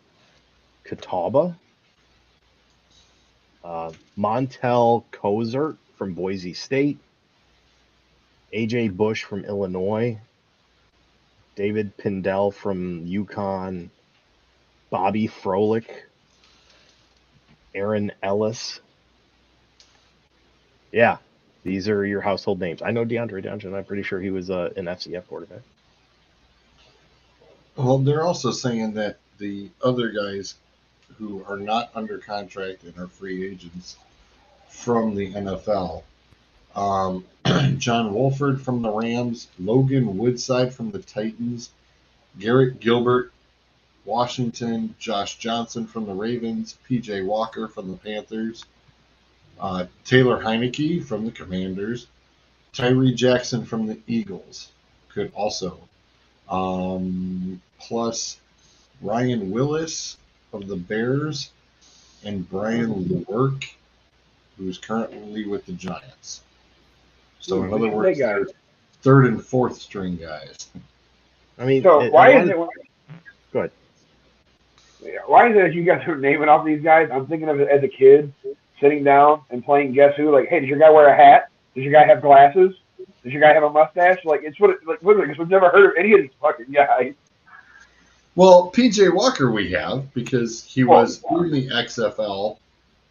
Catawba. Montel Kozert from Boise State. AJ Bush from Illinois. David Pindell from UConn. Bobby Froelich. Aaron Ellis. Yeah, these are your household names. I know DeAndre Johnson. I'm pretty sure he was an FCF quarterback. Well, they're also saying that the other guys who are not under contract and are free agents from the NFL, John Wolford from the Rams, Logan Woodside from the Titans, Garrett Gilbert, Washington, Josh Johnson from the Ravens, PJ Walker from the Panthers, Taylor Heineke from the Commanders, Tyree Jackson from the Eagles could also, plus Ryan Willis of the Bears and Brian Lewerke, who's currently with the Giants. So in other words, third and fourth string guys. I mean, so why is it? Go ahead. Why is it as you guys are naming off these guys? I'm thinking of it as a kid sitting down and playing Guess Who. Like, hey, does your guy wear a hat? Does your guy have glasses? Does your guy have a mustache? Like, it's what literally, because we've never heard of any of these fucking guys. Well, PJ Walker we have because he was in the XFL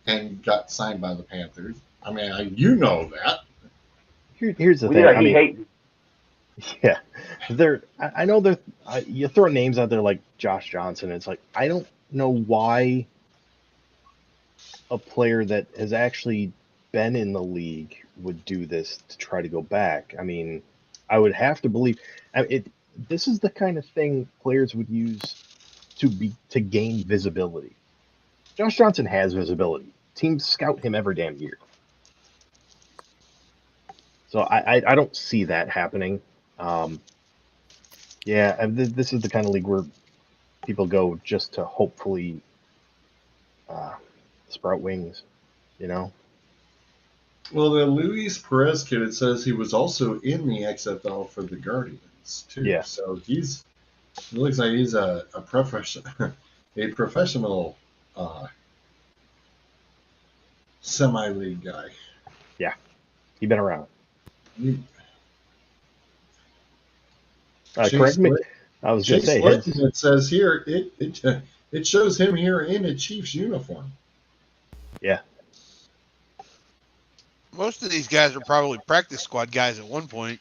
and got signed by the Panthers. I mean, you know that. Here's the thing. I mean, yeah, I know you throw names out there like Josh Johnson. It's like I don't know why a player that has actually been in the league would do this to try to go back. I mean, I would have to believe this is the kind of thing players would use to gain visibility. Josh Johnson has visibility. Teams scout him every damn year. So I don't see that happening. Yeah, and this is the kind of league where people go just to hopefully sprout wings, you know? Well, the Luis Perez kid, it says he was also in the XFL for the Guardians too. Yeah. So it looks like he's a professional semi-league guy. Yeah, he's been around. Correct me. I was going to say Litton, it says here it shows him here in a Chiefs uniform. Yeah. Most of these guys are probably practice squad guys at one point.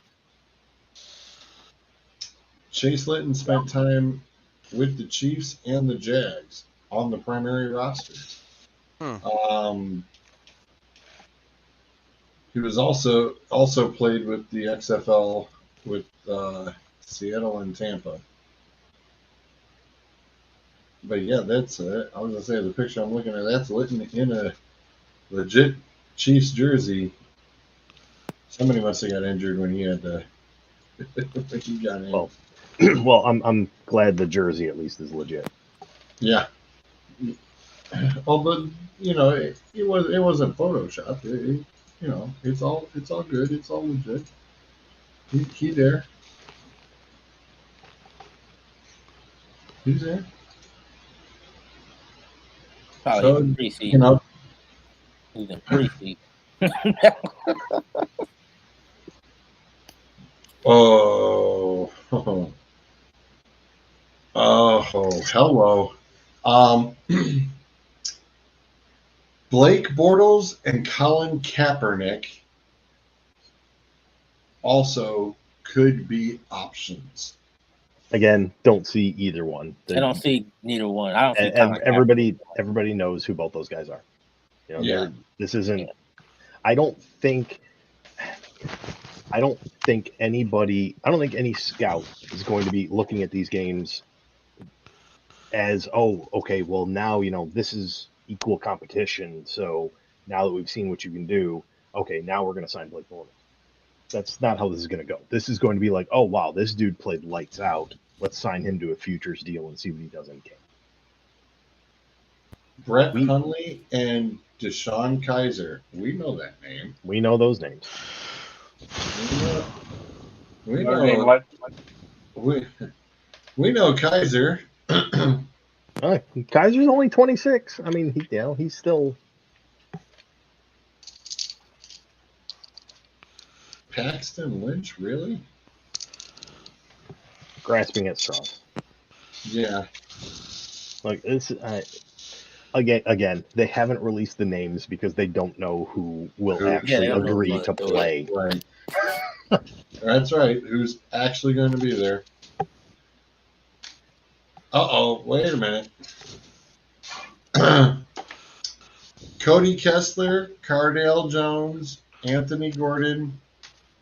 Chase Litton spent time with the Chiefs and the Jags on the primary roster. He was also played with the XFL with Seattle and Tampa. But yeah, that's it. I was gonna say the picture I'm looking at, that's Litton in a legit Chiefs jersey. Somebody must have got injured when he had when he got in. Well, I'm glad the jersey at least is legit. Yeah. Oh, but it wasn't photoshopped. It's all good. It's all legit. He there. He's there. Probably So, preseason. He's in preseason. Oh, hello. Blake Bortles and Colin Kaepernick also could be options. Again, don't see either one. I don't see neither one. I don't see. And everybody knows who both those guys are. This isn't. Yeah. I don't think any scout is going to be looking at these games as, oh, okay, well now this is equal competition. So now that we've seen what you can do, okay, now we're going to sign Blake Bortles. That's not how this is going to go. This is going to be like, oh wow, this dude played lights out. Let's sign him to a futures deal and see what he does in game. Brett Hundley and Deshaun Kaiser. We know that name. We know those names. We know Kaiser. Kaiser's only 26. I mean, he's still. Paxton Lynch, really? Grasping at straws. Yeah. Like this. Again, they haven't released the names because they don't know who will actually agree to play. Right. That's right. Who's actually going to be there? Wait a minute. Cody Kessler, Cardale Jones, Anthony Gordon,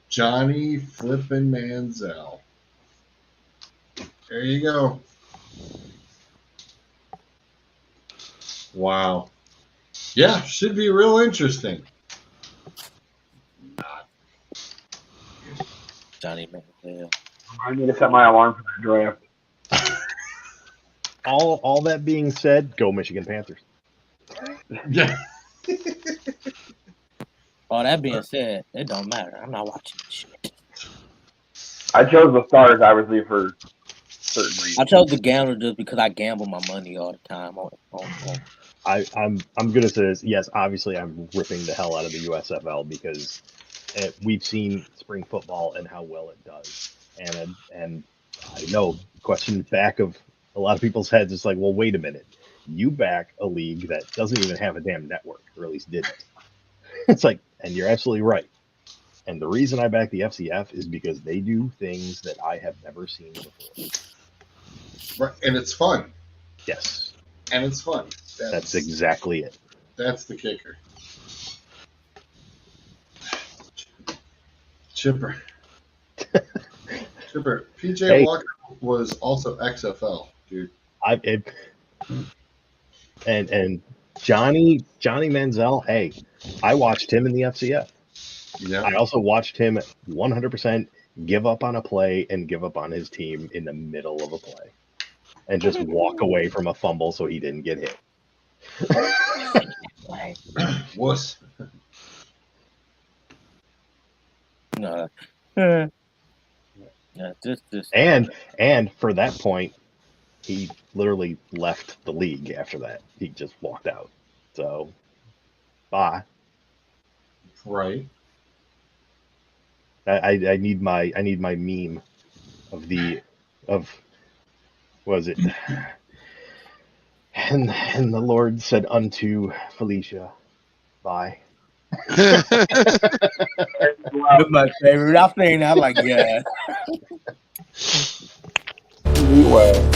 Johnny Flippin' Manziel. There you go. Wow. Yeah, should be real interesting. Johnny Manziel. I need to set my alarm for the draft. All that being said, go Michigan Panthers. Yeah. All that being said, it don't matter. I'm not watching this shit. I chose the Stars, obviously, for certain reasons. I chose the Gambler just because I gamble my money all the time on. I'm gonna say this. Yes, obviously, I'm ripping the hell out of the USFL because we've seen spring football and how well it does, and I know question back of a lot of people's heads. It's like, well, wait a minute, you back a league that doesn't even have a damn network, or at least didn't. It's like, and you're absolutely right. And the reason I back the FCF is because they do things that I have never seen before. Right, and it's fun. Yes. And it's fun. That's exactly it. That's the kicker. Chipper. PJ Walker was also XFL, dude. And Johnny Manziel, hey, I watched him in the FCF. Yeah. I also watched him 100% give up on a play and give up on his team in the middle of a play and just walk away from a fumble so he didn't get hit. Wuss. No. Yeah, just And for that point, he literally left the league after that. He just walked out. So, bye. Right. I need my meme of was it? And the Lord said unto Felicia, bye. That's my favorite. I think I like, yeah. Wow.